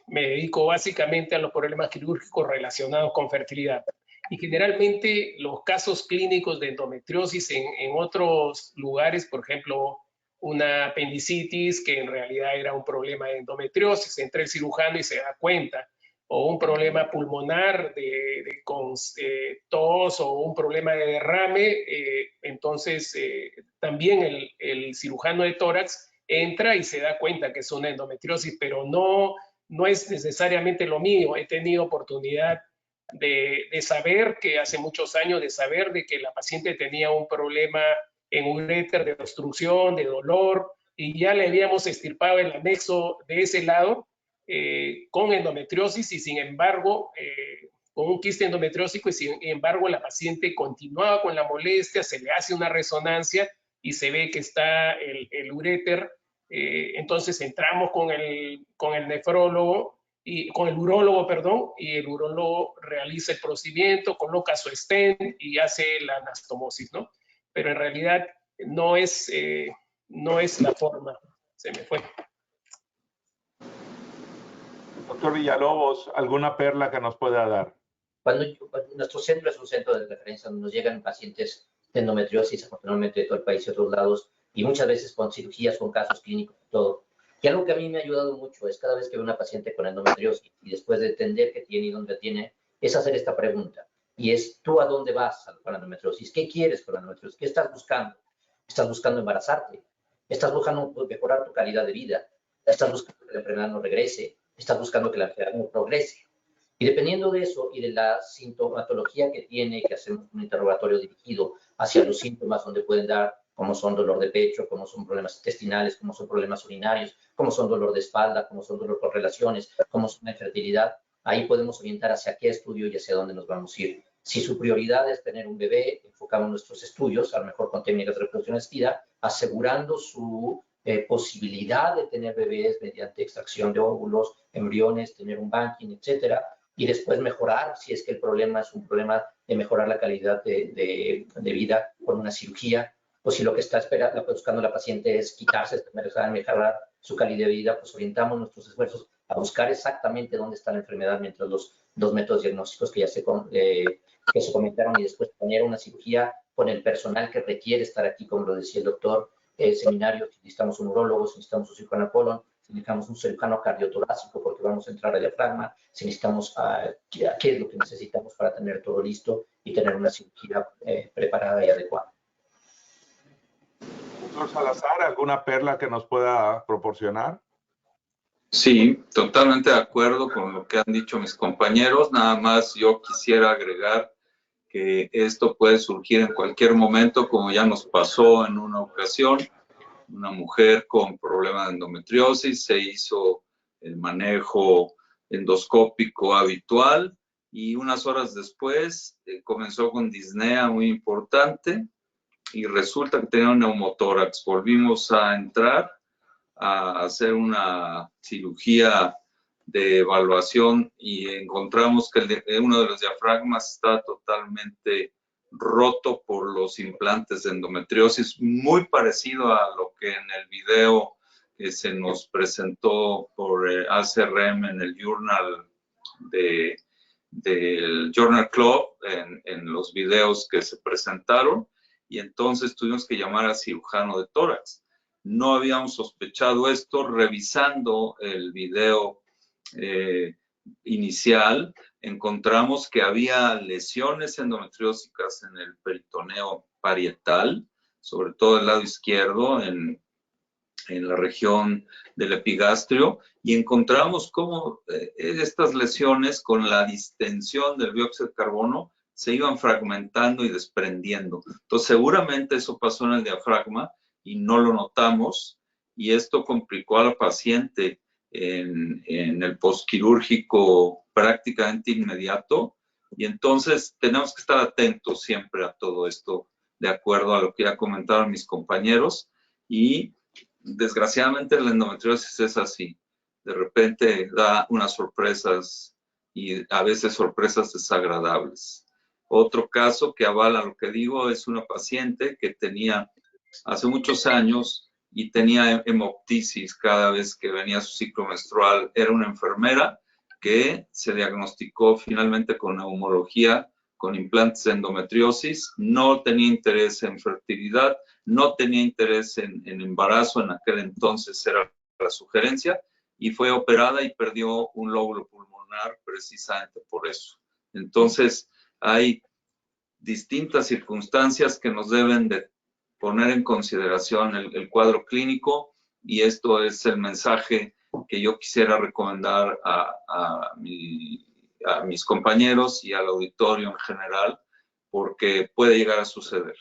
me dedico básicamente a los problemas quirúrgicos relacionados con fertilidad. Y generalmente los casos clínicos de endometriosis en otros lugares, por ejemplo, una apendicitis que en realidad era un problema de endometriosis, entra el cirujano y se da cuenta, o un problema pulmonar con tos o un problema de derrame, entonces también el cirujano de tórax entra y se da cuenta que es una endometriosis, pero no es necesariamente lo mío. He tenido oportunidad de saber que hace muchos años, de saber de que la paciente tenía un problema en un uréter de obstrucción, de dolor, y ya le habíamos extirpado el anexo de ese lado con endometriosis y sin embargo, con un quiste endometriósico y sin embargo la paciente continuaba con la molestia, se le hace una resonancia y se ve que está el uréter. Entonces entramos con el nefrólogo y con el urólogo, perdón, y el urólogo realiza el procedimiento, coloca su stent y hace la anastomosis, ¿no? Pero en realidad no es la forma. Se me fue. Doctor Villalobos, ¿alguna perla que nos pueda dar? Cuando nuestro centro es un centro de referencia donde nos llegan pacientes de endometriosis, afortunadamente de todo el país y otros lados, y muchas veces con cirugías, con casos clínicos y todo. Y algo que a mí me ha ayudado mucho es cada vez que veo una paciente con endometriosis y después de entender qué tiene y dónde tiene, es hacer esta pregunta. Y es, ¿tú a dónde vas con la endometriosis? ¿Qué quieres con la endometriosis? ¿Qué estás buscando? ¿Estás buscando embarazarte? ¿Estás buscando mejorar tu calidad de vida? ¿Estás buscando que la enfermedad no regrese? ¿Estás buscando que la enfermedad no progrese? Y dependiendo de eso y de la sintomatología que tiene, que hacemos un interrogatorio dirigido hacia los síntomas donde pueden dar, como son dolor de pecho, como son problemas intestinales, como son problemas urinarios, como son dolor de espalda, como son dolor por relaciones, como son infertilidad, ahí podemos orientar hacia qué estudio y hacia dónde nos vamos a ir. Si su prioridad es tener un bebé, enfocamos nuestros estudios, a lo mejor con técnicas de reproducción asistida, asegurando su posibilidad de tener bebés mediante extracción de óvulos, embriones, tener un banking, etcétera. y después mejorar, si es que el problema es un problema de mejorar la calidad de vida con una cirugía, o si lo que está buscando la paciente es quitarse, mejorar su calidad de vida, pues orientamos nuestros esfuerzos a buscar exactamente dónde está la enfermedad, mientras los dos métodos diagnósticos que ya se comentaron, y después poner una cirugía con el personal que requiere estar aquí, como lo decía el doctor, seminario, si necesitamos un urólogo, si necesitamos un cirujano colon, si necesitamos un cirujano cardiotorácico porque vamos a entrar a diafragma, si necesitamos, qué es lo que necesitamos para tener todo listo y tener una cirugía preparada y adecuada. Doctor Salazar, ¿alguna perla que nos pueda proporcionar? Sí, totalmente de acuerdo con lo que han dicho mis compañeros. Nada más yo quisiera agregar que esto puede surgir en cualquier momento, como ya nos pasó en una ocasión. Una mujer con problema de endometriosis, se hizo el manejo endoscópico habitual y unas horas después comenzó con disnea muy importante y resulta que tenía un neumotórax. Volvimos a entrar a hacer una cirugía de evaluación y encontramos que uno de los diafragmas está totalmente roto por los implantes de endometriosis, muy parecido a lo que en el video que se nos presentó por ACRM en el journal del Journal Club, en los videos que se presentaron, y entonces tuvimos que llamar al cirujano de tórax. No habíamos sospechado esto. Revisando el video inicial, encontramos que había lesiones endometriósicas en el peritoneo parietal, sobre todo el lado izquierdo, en la región del epigastrio, y encontramos cómo estas lesiones, con la distensión del dióxido de carbono, se iban fragmentando y desprendiendo. Entonces, seguramente eso pasó en el diafragma y no lo notamos, y esto complicó a la paciente en el postquirúrgico prácticamente inmediato, y entonces tenemos que estar atentos siempre a todo esto, de acuerdo a lo que ya comentaron mis compañeros, y desgraciadamente la endometriosis es así. De repente da unas sorpresas y a veces sorpresas desagradables. Otro caso que avala lo que digo es una paciente que tenía hace muchos años y tenía hemoptisis cada vez que venía su ciclo menstrual. Era una enfermera que se diagnosticó finalmente con neumología, con implantes de endometriosis, no tenía interés en fertilidad, no tenía interés en embarazo, en aquel entonces era la sugerencia, y fue operada y perdió un lóbulo pulmonar precisamente por eso. Entonces, hay distintas circunstancias que nos deben de poner en consideración el cuadro clínico, y esto es el mensaje que yo quisiera recomendar a mis compañeros y al auditorio en general, porque puede llegar a suceder.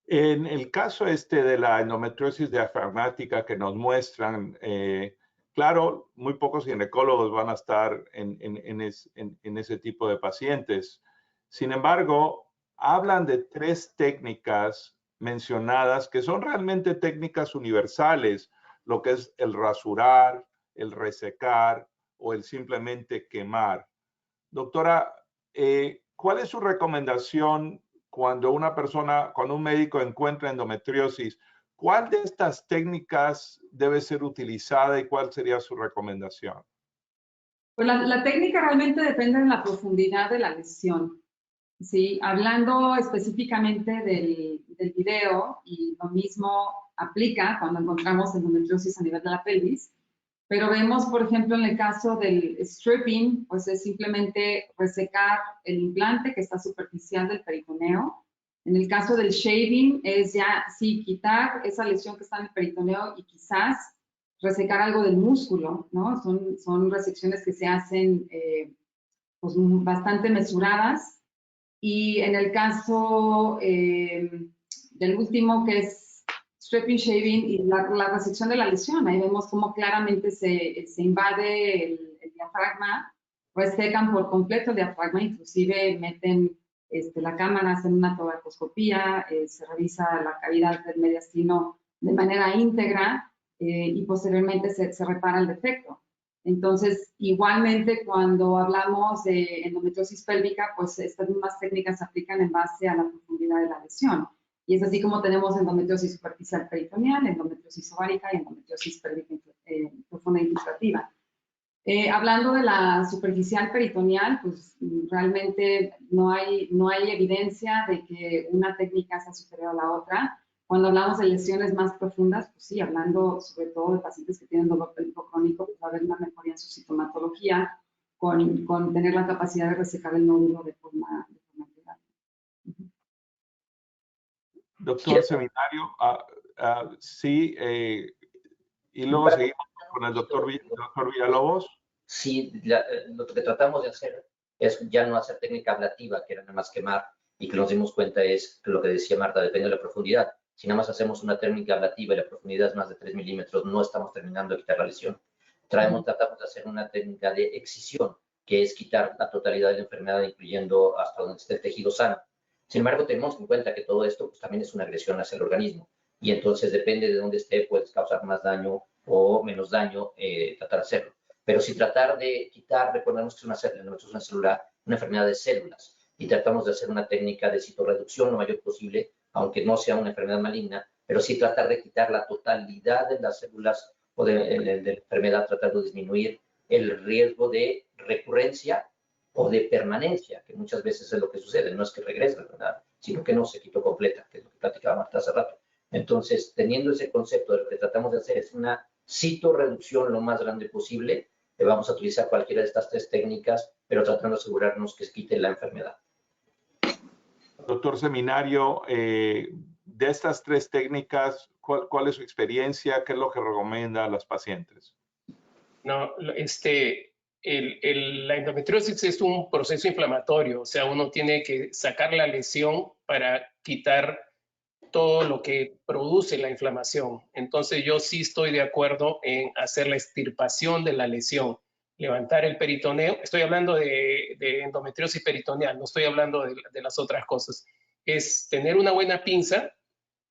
En el caso de la endometriosis diafragmática que nos muestran, claro, muy pocos ginecólogos van a estar en ese tipo de pacientes. Sin embargo, hablan de 3 técnicas mencionadas que son realmente técnicas universales, lo que es el rasurar, el resecar o el simplemente quemar. Doctora, ¿cuál es su recomendación cuando un médico encuentra endometriosis? ¿Cuál de estas técnicas debe ser utilizada y cuál sería su recomendación? Pues la técnica realmente depende de la profundidad de la lesión. Sí, hablando específicamente del video, y lo mismo aplica cuando encontramos endometriosis a nivel de la pelvis, pero vemos, por ejemplo, en el caso del stripping, pues es simplemente resecar el implante que está superficial del peritoneo. En el caso del shaving es ya, sí, quitar esa lesión que está en el peritoneo y quizás resecar algo del músculo, ¿no? Son resecciones que se hacen pues bastante mesuradas. Y en el caso del último, que es stripping, shaving y la resección de la lesión, ahí vemos cómo claramente se invade el diafragma, resecan por completo el diafragma, inclusive meten la cámara, hacen una toracoscopía, se revisa la cavidad del mediastino de manera íntegra y posteriormente se repara el defecto. Entonces, igualmente cuando hablamos de endometriosis pélvica, pues estas mismas técnicas se aplican en base a la profundidad de la lesión. Y es así como tenemos endometriosis superficial peritoneal, endometriosis ovárica y endometriosis pélvica profunda infiltrativa. Hablando de la superficial peritoneal, pues realmente no hay evidencia de que una técnica sea superior a la otra. Cuando hablamos de lesiones más profundas, pues sí, hablando sobre todo de pacientes que tienen dolor pélvico crónico, pues va a haber una mejoría en su sintomatología con tener la capacidad de resecar el nódulo de forma integral. Doctor Seminario, sí, y luego seguimos con el doctor Villalobos. Sí, lo que tratamos de hacer es ya no hacer técnica ablativa, que era nada más quemar, y que nos dimos cuenta es que lo que decía Marta, depende de la profundidad. Si nada más hacemos una técnica ablativa y la profundidad es más de 3 milímetros, no estamos terminando de quitar la lesión. Tratamos de hacer una técnica de excisión, que es quitar la totalidad de la enfermedad, incluyendo hasta donde esté el tejido sano. Sin embargo, tenemos en cuenta que todo esto pues, también es una agresión hacia el organismo. Y entonces, depende de dónde esté, puedes causar más daño o menos daño, tratar de hacerlo. Pero si tratar de quitar, recordemos que es una célula, una enfermedad de células, y tratamos de hacer una técnica de citorreducción lo mayor posible, aunque no sea una enfermedad maligna, pero sí tratar de quitar la totalidad de las células o de la enfermedad, tratando de disminuir el riesgo de recurrencia o de permanencia, que muchas veces es lo que sucede, no es que regrese la enfermedad, sino que no se quitó completa, que es lo que platicaba Marta hace rato. Entonces, teniendo ese concepto, de lo que tratamos de hacer es una citorreducción lo más grande posible. Vamos a utilizar cualquiera de estas 3 técnicas, pero tratando de asegurarnos que se quite la enfermedad. Doctor Seminario, de estas 3 técnicas, ¿cuál es su experiencia? ¿Qué es lo que recomienda a las pacientes? No, la endometriosis es un proceso inflamatorio, o sea, uno tiene que sacar la lesión para quitar todo lo que produce la inflamación. Entonces yo sí estoy de acuerdo en hacer la extirpación de la lesión, levantar el peritoneo. Estoy hablando de endometriosis peritoneal, no estoy hablando de las otras cosas. Es tener una buena pinza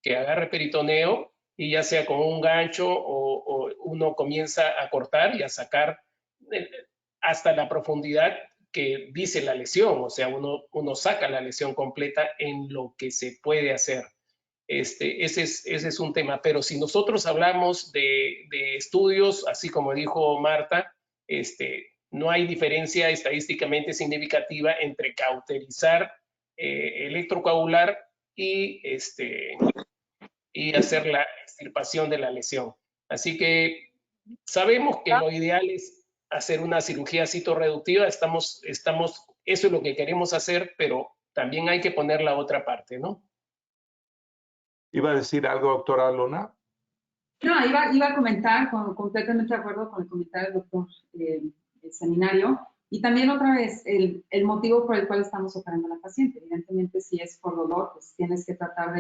que agarre peritoneo y ya sea con un gancho o uno comienza a cortar y a sacar hasta la profundidad que dice la lesión, o sea, uno saca la lesión completa en lo que se puede hacer. Ese es un tema, pero si nosotros hablamos de estudios, así como dijo Marta, no hay diferencia estadísticamente significativa entre cauterizar, electrocoagular y hacer la extirpación de la lesión. Así que sabemos que lo ideal es hacer una cirugía citorreductiva, eso es lo que queremos hacer, pero también hay que poner la otra parte, ¿no? ¿Iba a decir algo, doctora Luna? No, iba a comentar, completamente de acuerdo con el comentario del doctor Seminario, y también otra vez, el motivo por el cual estamos operando a la paciente. Evidentemente, si es por dolor, pues tienes que tratar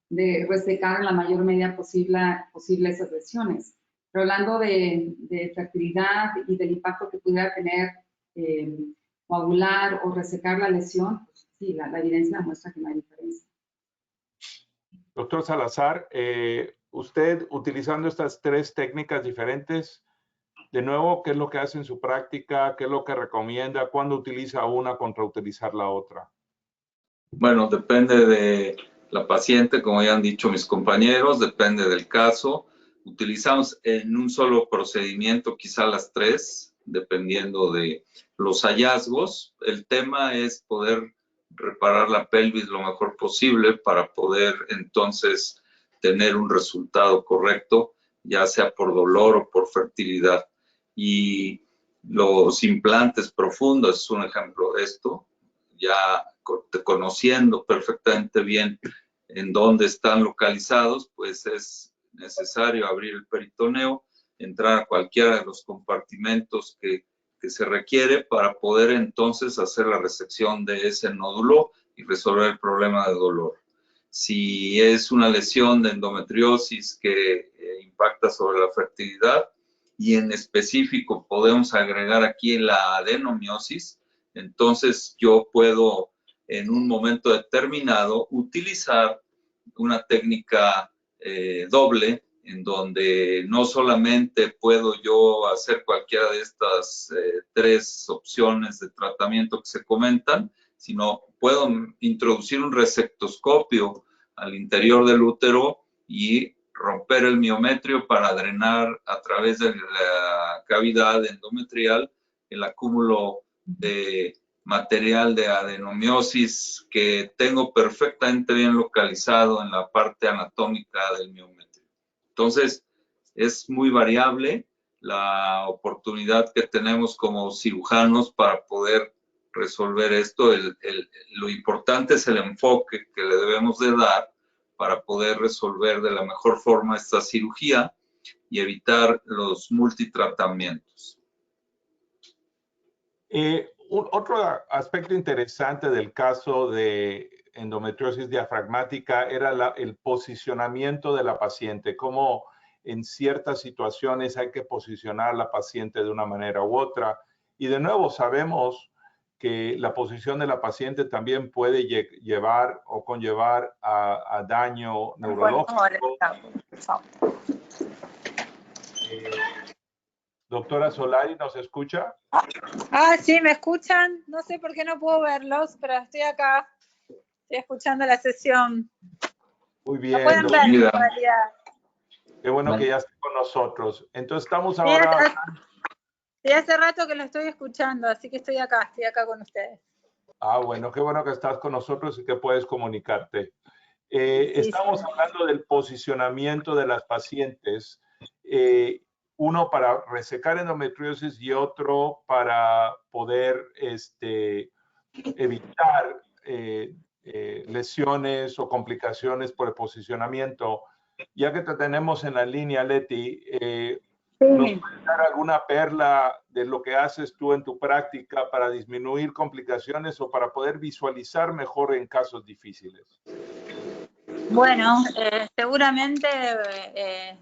de resecar en la mayor medida posible esas lesiones. Pero hablando de fertilidad y del impacto que pudiera tener coagular o resecar la lesión, pues sí, la evidencia demuestra que no hay diferencia. Doctor Salazar, usted utilizando estas 3 técnicas diferentes, de nuevo, ¿qué es lo que hace en su práctica? ¿Qué es lo que recomienda? ¿Cuándo utiliza una contra utilizar la otra? Bueno, depende de la paciente, como ya han dicho mis compañeros, depende del caso. Utilizamos en un solo procedimiento quizá las 3, dependiendo de los hallazgos. El tema es poder reparar la pelvis lo mejor posible para poder entonces tener un resultado correcto, ya sea por dolor o por fertilidad. Y los implantes profundos es un ejemplo de esto, ya conociendo perfectamente bien en dónde están localizados, pues es necesario abrir el peritoneo, entrar a cualquiera de los compartimentos que se requiere para poder entonces hacer la resección de ese nódulo y resolver el problema de dolor. Si es una lesión de endometriosis que impacta sobre la fertilidad y en específico podemos agregar aquí la adenomiosis, entonces yo puedo en un momento determinado utilizar una técnica doble en donde no solamente puedo yo hacer cualquiera de estas 3 opciones de tratamiento que se comentan, sino puedo introducir un receptoscopio al interior del útero y romper el miometrio para drenar a través de la cavidad endometrial el acúmulo de material de adenomiosis que tengo perfectamente bien localizado en la parte anatómica del miometrio. Entonces, es muy variable la oportunidad que tenemos como cirujanos para poder resolver esto. Lo importante es el enfoque que le debemos de dar para poder resolver de la mejor forma esta cirugía y evitar los multitratamientos. Otro aspecto interesante del caso de endometriosis diafragmática era el posicionamiento de la paciente, cómo en ciertas situaciones hay que posicionar a la paciente de una manera u otra. Y de nuevo sabemos que la posición de la paciente también puede llevar o conllevar a daño neurológico. Doctora Solari, ¿nos escucha? Sí, ¿me escuchan? No sé por qué no puedo verlos, pero estoy acá. Estoy escuchando la sesión. Muy bien. No pueden ver, en realidad. Qué bueno que ya esté con nosotros. Entonces estamos ahora... Sí, hace rato que lo estoy escuchando, así que estoy acá con ustedes. Bueno, qué bueno que estás con nosotros y que puedes comunicarte. Estamos hablando del posicionamiento de las pacientes, uno para resecar endometriosis y otro para poder evitar lesiones o complicaciones por el posicionamiento. Ya que te tenemos en la línea, Leti, ¿nos puedes dar alguna perla de lo que haces tú en tu práctica para disminuir complicaciones o para poder visualizar mejor en casos difíciles? Bueno, seguramente,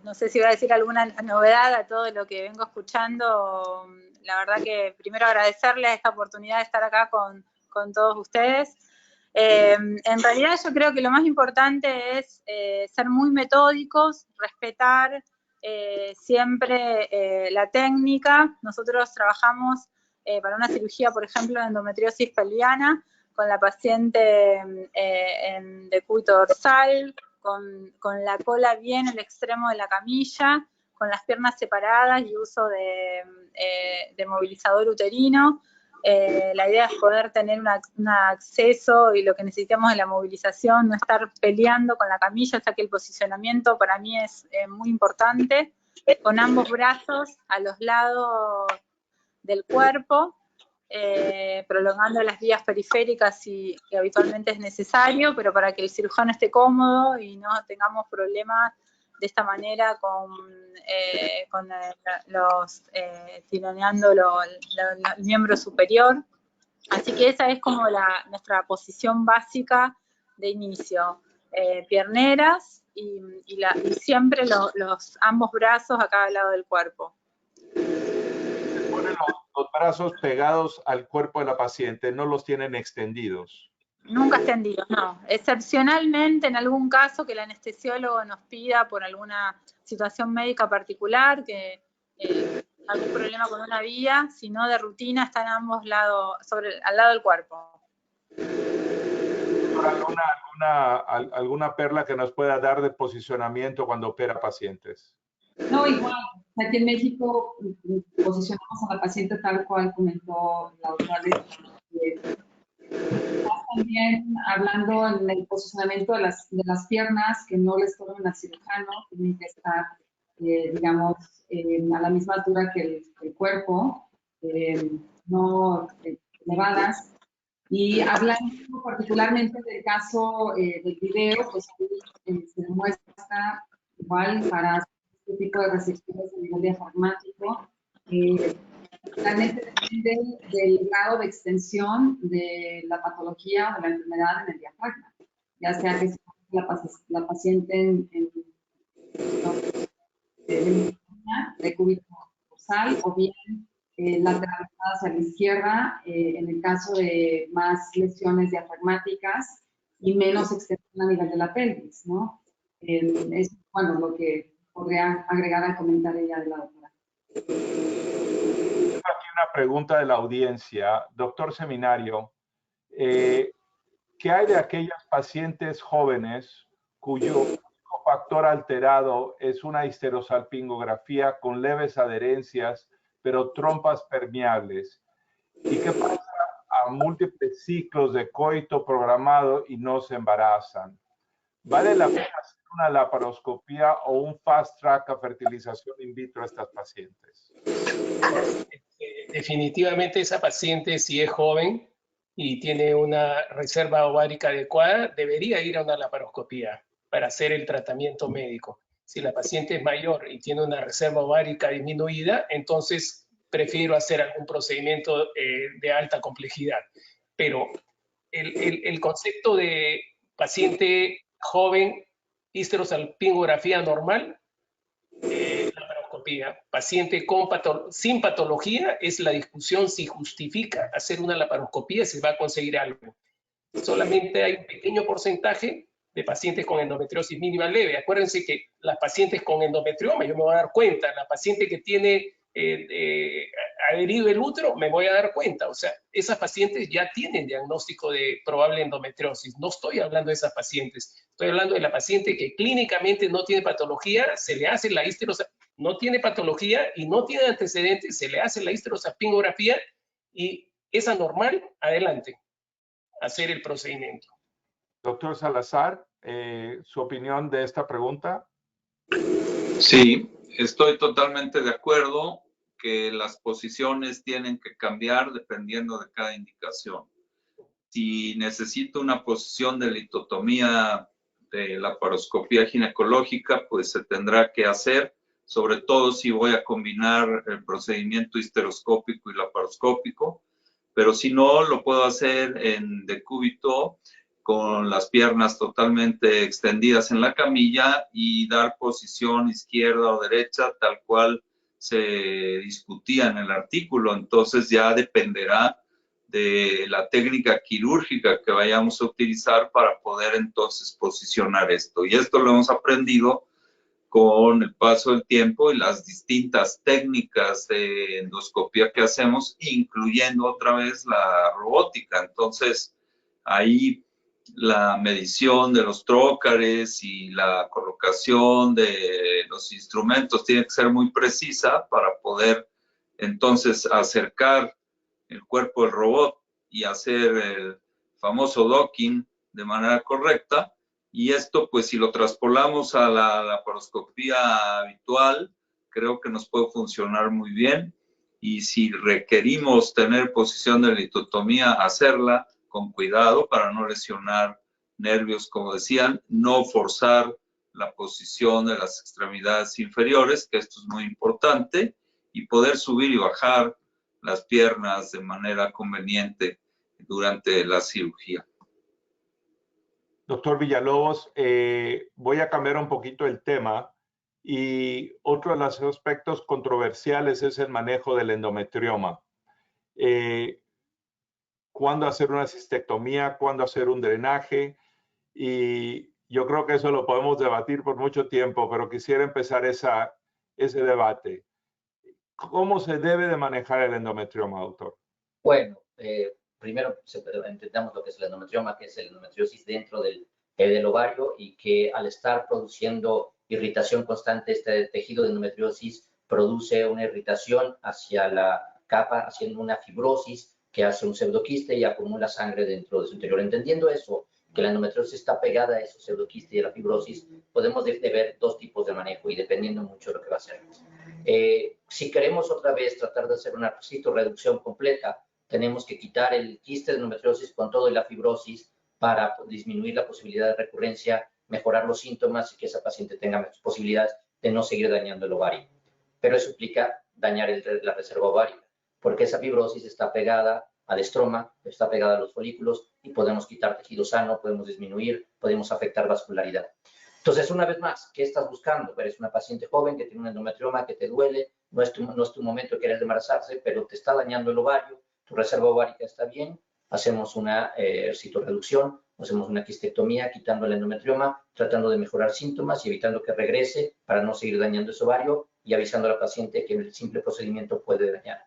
no sé si voy a decir alguna novedad a todo lo que vengo escuchando. La verdad que primero agradecerles esta oportunidad de estar acá con todos ustedes. En realidad yo creo que lo más importante es ser muy metódicos, respetar siempre la técnica. Nosotros trabajamos para una cirugía, por ejemplo, de endometriosis pelviana, con la paciente en decúbito dorsal, con la cola bien en el extremo de la camilla, con las piernas separadas y uso de movilizador uterino. La idea es poder tener un acceso y lo que necesitamos de la movilización, no estar peleando con la camilla, o sea que el posicionamiento para mí es muy importante, con ambos brazos a los lados del cuerpo, prolongando las vías periféricas si habitualmente es necesario, pero para que el cirujano esté cómodo y no tengamos problemas de esta manera tironeando el miembro superior. Así que esa es como nuestra posición básica de inicio. Pierneras y siempre ambos brazos a cada lado del cuerpo. Ponen los brazos pegados al cuerpo de la paciente, no los tienen extendidos. Nunca extendidos, no. Excepcionalmente, en algún caso que el anestesiólogo nos pida por alguna situación médica particular, que algún problema con una vía, si no de rutina están ambos lados, al lado del cuerpo. ¿Alguna perla que nos pueda dar de posicionamiento cuando opera pacientes? No, igual. Aquí en México posicionamos a la paciente tal cual comentó la doctora Leti. También hablando en el posicionamiento de las piernas, que no les tomen al cirujano, tienen que estar, digamos, a la misma altura que el cuerpo, no elevadas. Y hablando particularmente del caso del video, pues se demuestra igual para este tipo de resecciones a nivel diafragmático. Realmente depende del grado de extensión de la patología o de la enfermedad en el diafragma, ya sea que la paciente de cúbito dorsal o bien lateralizada hacia la izquierda, en el caso de más lesiones diafragmáticas y menos extensión a nivel de la pelvis, ¿no? Es bueno, lo que podría agregar al comentario ya de la doctora. Tengo aquí una pregunta de la audiencia. Doctor Seminario, ¿qué hay de aquellas pacientes jóvenes cuyo único factor alterado es una histerosalpingografía con leves adherencias, pero trompas permeables? ¿Y qué pasa a múltiples ciclos de coito programado y no se embarazan? ¿Vale la pena hacer una laparoscopía o un fast track a fertilización in vitro a estas pacientes? Definitivamente esa paciente, si es joven y tiene una reserva ovárica adecuada, debería ir a una laparoscopía para hacer el tratamiento médico. Si la paciente es mayor y tiene una reserva ovárica disminuida, entonces prefiero hacer algún procedimiento de alta complejidad. Pero el concepto de paciente joven, histerosalpingografía normal, laparoscopía. Paciente sin patología, es la discusión si justifica hacer una laparoscopía, si va a conseguir algo. Solamente hay un pequeño porcentaje de pacientes con endometriosis mínima leve. Acuérdense que las pacientes con endometrioma, yo me voy a dar cuenta, la paciente que tiene adherido el útero, me voy a dar cuenta. O sea, esas pacientes ya tienen diagnóstico de probable endometriosis. No estoy hablando de esas pacientes. Estoy hablando de la paciente que clínicamente no tiene patología, se le hace la no tiene patología y no tiene antecedentes, se le hace la histerosalpingografía y es anormal, adelante, hacer el procedimiento. Doctor Salazar, ¿su opinión de esta pregunta? Sí, estoy totalmente de acuerdo que las posiciones tienen que cambiar dependiendo de cada indicación. Si necesito una posición de litotomía de laparoscopía ginecológica, pues se tendrá que hacer, sobre todo si voy a combinar el procedimiento histeroscópico y laparoscópico, pero si no, lo puedo hacer en decúbito con las piernas totalmente extendidas en la camilla y dar posición izquierda o derecha tal cual se discutía en el artículo. Entonces ya dependerá de la técnica quirúrgica que vayamos a utilizar para poder entonces posicionar esto. Y esto lo hemos aprendido con el paso del tiempo y las distintas técnicas de endoscopía que hacemos, incluyendo otra vez la robótica. Entonces, ahí la medición de los trócares y la colocación de los instrumentos tiene que ser muy precisa para poder entonces acercar el cuerpo del robot y hacer el famoso docking de manera correcta. Y esto, pues, si lo traspolamos a la laparoscopía habitual, creo que nos puede funcionar muy bien. Y si requerimos tener posición de litotomía, hacerla con cuidado para no lesionar nervios, como decían, no forzar la posición de las extremidades inferiores, que esto es muy importante, y poder subir y bajar las piernas de manera conveniente durante la cirugía. Doctor Villalobos, voy a cambiar un poquito el tema y otro de los aspectos controversiales es el manejo del endometrioma. ¿Cuándo hacer una cistectomía? ¿Cuándo hacer un drenaje? Y yo creo que eso lo podemos debatir por mucho tiempo, pero quisiera empezar ese debate. ¿Cómo se debe de manejar el endometrioma, doctor? Bueno, primero entendamos lo que es el endometrioma, que es la endometriosis dentro del ovario y que al estar produciendo irritación constante, este tejido de endometriosis produce una irritación hacia la capa, haciendo una fibrosis que hace un pseudoquiste y acumula sangre dentro de su interior. Entendiendo eso, que la endometriosis está pegada a esos pseudoquistes y a la fibrosis, podemos ver dos tipos de manejo y dependiendo mucho de lo que va a hacer. Si queremos otra vez tratar de hacer una citorreducción completa, tenemos que quitar el quiste de endometriosis con todo y la fibrosis para disminuir la posibilidad de recurrencia, mejorar los síntomas y que esa paciente tenga posibilidades de no seguir dañando el ovario. Pero eso implica dañar la reserva ovárica, porque esa fibrosis está pegada al estroma, está pegada a los folículos y podemos quitar tejido sano, podemos disminuir, podemos afectar vascularidad. Entonces, una vez más, ¿qué estás buscando? Eres una paciente joven que tiene un endometrioma que te duele, no es tu momento de querer embarazarse, pero te está dañando el ovario, tu reserva ovárica está bien, hacemos una citorreducción hacemos una quistectomía quitando el endometrioma, tratando de mejorar síntomas y evitando que regrese para no seguir dañando ese ovario y avisando a la paciente que el simple procedimiento puede dañar.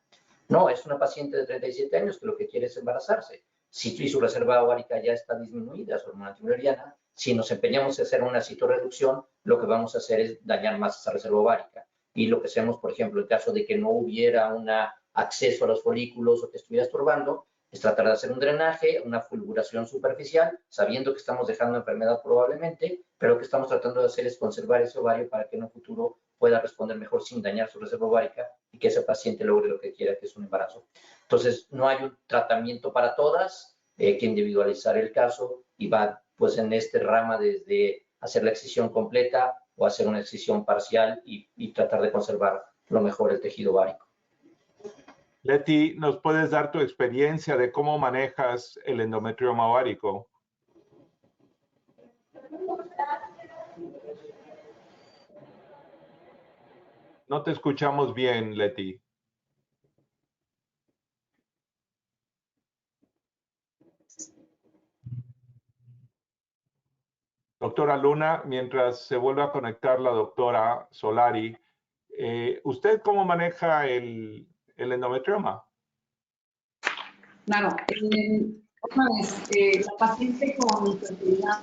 No, es una paciente de 37 años que lo que quiere es embarazarse. Si su reserva ovárica ya está disminuida, su hormona tiroidiana, si nos empeñamos en hacer una citorreducción, lo que vamos a hacer es dañar más esa reserva ovárica. Y lo que hacemos, por ejemplo, en caso de que no hubiera un acceso a los folículos o que estuviera estorbando, es tratar de hacer un drenaje, una fulguración superficial, sabiendo que estamos dejando enfermedad probablemente, pero lo que estamos tratando de hacer es conservar ese ovario para que en un futuro pueda responder mejor sin dañar su reserva ovárica y que ese paciente logre lo que quiera, que es un embarazo. Entonces, no hay un tratamiento para todas, que individualizar el caso y va pues en este rama desde hacer la excisión completa o hacer una excisión parcial y tratar de conservar lo mejor el tejido ovárico. Leti, ¿nos puedes dar tu experiencia de cómo manejas el endometrioma ovárico? No te escuchamos bien, Leti. Doctora Luna, mientras se vuelve a conectar la doctora Solari, ¿usted cómo maneja el endometrioma? Claro, otra vez, la paciente con infertilidad,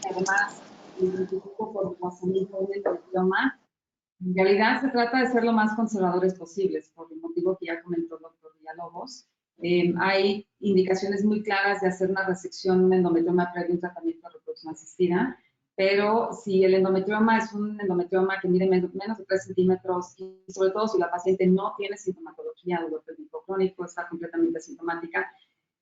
que además identifico por pasamiento de endometrioma, en realidad se trata de ser lo más conservadores posibles, por el motivo que ya comentó el doctor Villalobos. Hay indicaciones muy claras de hacer una resección, un endometrioma previo a un tratamiento de reproducción asistida, pero si el endometrioma es un endometrioma que mide menos de 3 centímetros y sobre todo si la paciente no tiene sintomatología, dolor pélvico crónico, está completamente asintomática,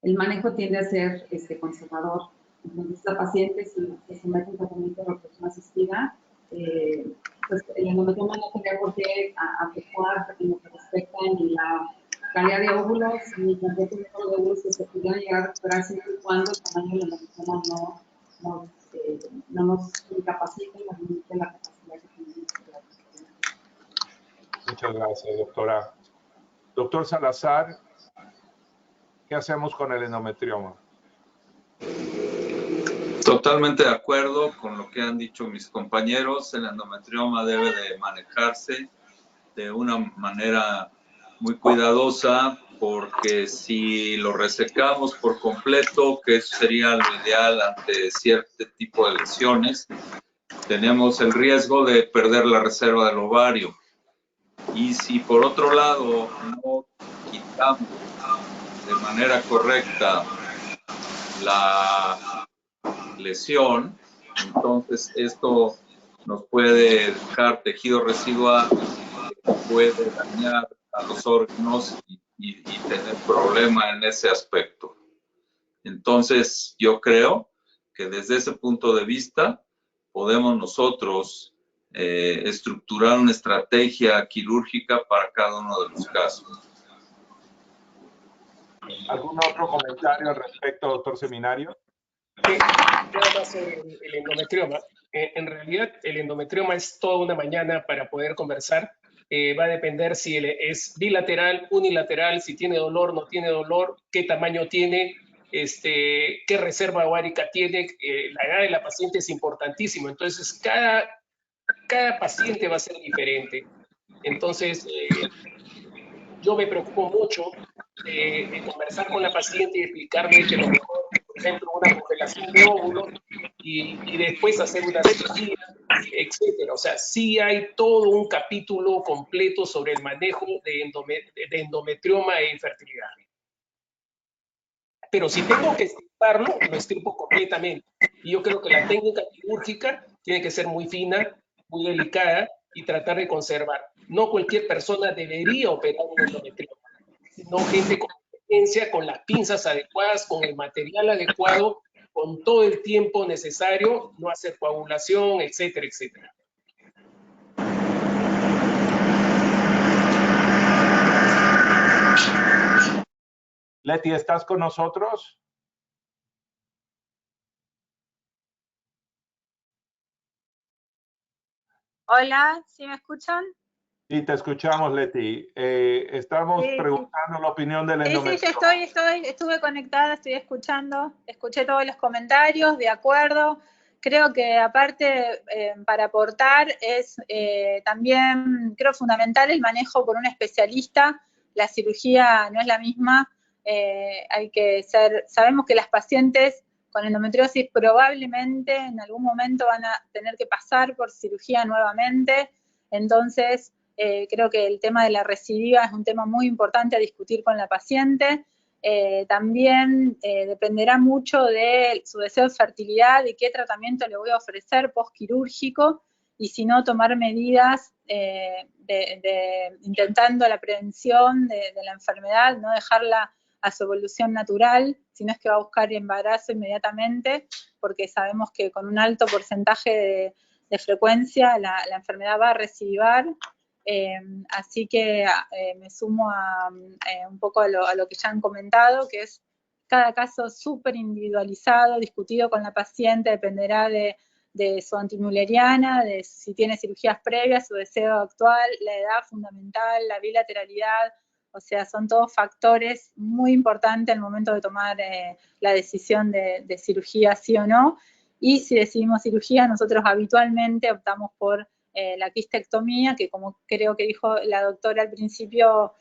el manejo tiende a ser conservador. Entonces, la paciente, si se somete a un tratamiento de reproducción asistida, pues el endometrioma no tendría por qué afectar en lo que respecta ni la calidad de óvulos ni tampoco el número de óvulos que se pudieran llegar a recuperar siempre y cuando el tamaño del endometrioma no nos incapacite y nos limite la capacidad que tenemos. Muchas gracias, doctora. Doctor Salazar, ¿qué hacemos con el endometrioma? Totalmente de acuerdo con lo que han dicho mis compañeros. El endometrioma debe de manejarse de una manera muy cuidadosa, porque si lo resecamos por completo, que eso sería lo ideal ante cierto tipo de lesiones, tenemos el riesgo de perder la reserva del ovario. Y si por otro lado no quitamos de manera correcta la lesión, entonces esto nos puede dejar tejido residual, puede dañar a los órganos y tener problema en ese aspecto. Entonces, yo creo que desde ese punto de vista podemos nosotros estructurar una estrategia quirúrgica para cada uno de los casos. ¿Algún otro comentario al respecto, doctor Seminario? Nada más sobre el endometrioma. En realidad, el endometrioma es toda una mañana para poder conversar. Va a depender si es bilateral, unilateral, si tiene dolor, no tiene dolor, qué tamaño tiene, qué reserva ovárica tiene. La edad de la paciente es importantísimo. Entonces, cada paciente va a ser diferente. Entonces, yo me preocupo mucho de conversar con la paciente y explicarle que lo mejor, por ejemplo, una congelación de óvulos y después hacer una cirugía, etcétera. O sea, sí hay todo un capítulo completo sobre el manejo de endometrioma e infertilidad. Pero si tengo que extirparlo, lo extirpo completamente. Y yo creo que la técnica quirúrgica tiene que ser muy fina, muy delicada y tratar de conservar. No cualquier persona debería operar un endometrioma, sino gente con experiencia, con las pinzas adecuadas, con el material adecuado, con todo el tiempo necesario, no hacer coagulación, etcétera, etcétera. Leti, ¿estás con nosotros? Hola, ¿sí me escuchan? Y te escuchamos, Leti. Estamos Sí, sí. preguntando la opinión del Sí, endometriosis. yo estuve conectada, estoy escuchando, escuché todos los comentarios, de acuerdo. Creo que aparte, para aportar, es también, creo, fundamental el manejo por un especialista. La cirugía no es la misma. Sabemos que las pacientes con endometriosis probablemente en algún momento van a tener que pasar por cirugía nuevamente. Entonces, creo que el tema de la recidiva es un tema muy importante a discutir con la paciente. También dependerá mucho de su deseo de fertilidad y qué tratamiento le voy a ofrecer postquirúrgico, y si no, tomar medidas intentando la prevención de la enfermedad, no dejarla a su evolución natural, sino es que va a buscar embarazo inmediatamente, porque sabemos que con un alto porcentaje de frecuencia la enfermedad va a recidivar. Así que me sumo a un poco a lo que ya han comentado, que es cada caso súper individualizado, discutido con la paciente, dependerá de su antimulleriana, de si tiene cirugías previas, su deseo actual, la edad fundamental, la bilateralidad. O sea, son todos factores muy importantes al momento de tomar la decisión de cirugía, sí o no. Y si decidimos cirugía, nosotros habitualmente optamos por la quistectomía, que como creo que dijo la doctora al principio,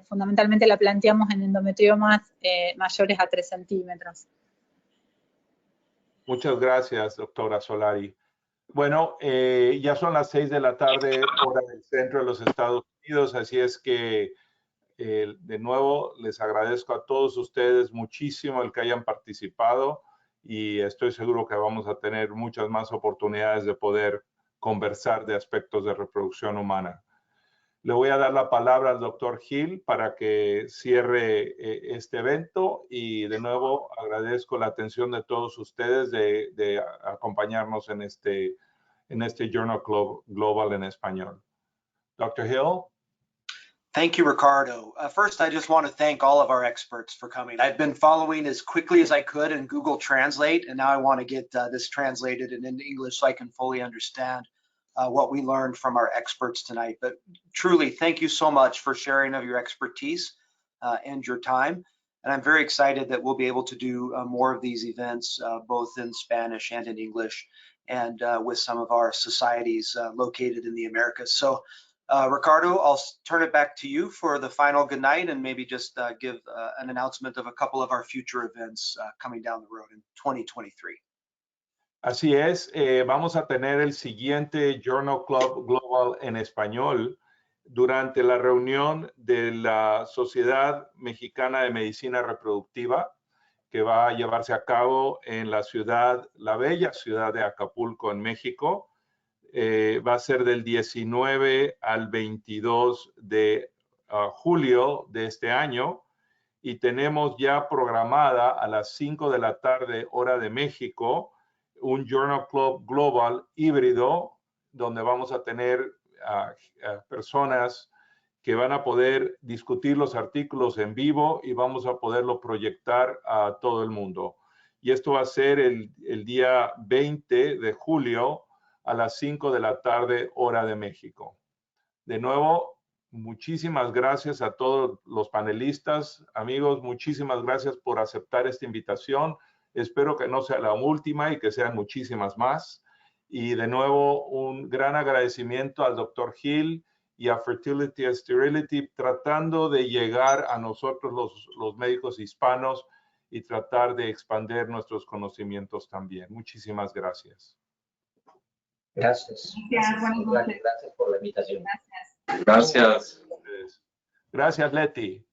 fundamentalmente la planteamos en endometriomas mayores a 3 centímetros. Muchas gracias, doctora Solari. Bueno, ya son las 6 de la tarde, hora del centro de los Estados Unidos, así es que de nuevo les agradezco a todos ustedes muchísimo el que hayan participado, y estoy seguro que vamos a tener muchas más oportunidades de poder conversar de aspectos de reproducción humana. Le voy a dar la palabra al doctor Hill para que cierre este evento, y de nuevo agradezco la atención de todos ustedes de acompañarnos en este Journal Global en español. Dr. Hill. Thank you, Ricardo. First, I just want to thank all of our experts for coming. I've been following as quickly as I could in Google Translate, and now I want to get this translated and into English so I can fully understand what we learned from our experts tonight. But truly, thank you so much for sharing of your expertise and your time. And I'm very excited that we'll be able to do more of these events, both in Spanish and in English, and with some of our societies located in the Americas. So Ricardo, I'll turn it back to you for the final good night, and maybe just give an announcement of a couple of our future events coming down the road in 2023. Así es, vamos a tener el siguiente Journal Club Global en español durante la reunión de la Sociedad Mexicana de Medicina Reproductiva, que va a llevarse a cabo en la bella ciudad de Acapulco, en México. Va a ser del 19 al 22 de julio de este año, y tenemos ya programada a las 5 de la tarde, hora de México, un Journal Club Global híbrido, donde vamos a tener personas que van a poder discutir los artículos en vivo, y vamos a poderlo proyectar a todo el mundo. Y esto va a ser el día 20 de julio a las 5 de la tarde, hora de México. De nuevo, muchísimas gracias a todos los panelistas. Amigos, muchísimas gracias por aceptar esta invitación. Espero que no sea la última y que sean muchísimas más. Y de nuevo, un gran agradecimiento al Dr. Hill y a Fertility and Sterility, tratando de llegar a nosotros los médicos hispanos y tratar de expandir nuestros conocimientos también. Muchísimas gracias. Gracias. Gracias por la invitación. Gracias. Gracias, Leti.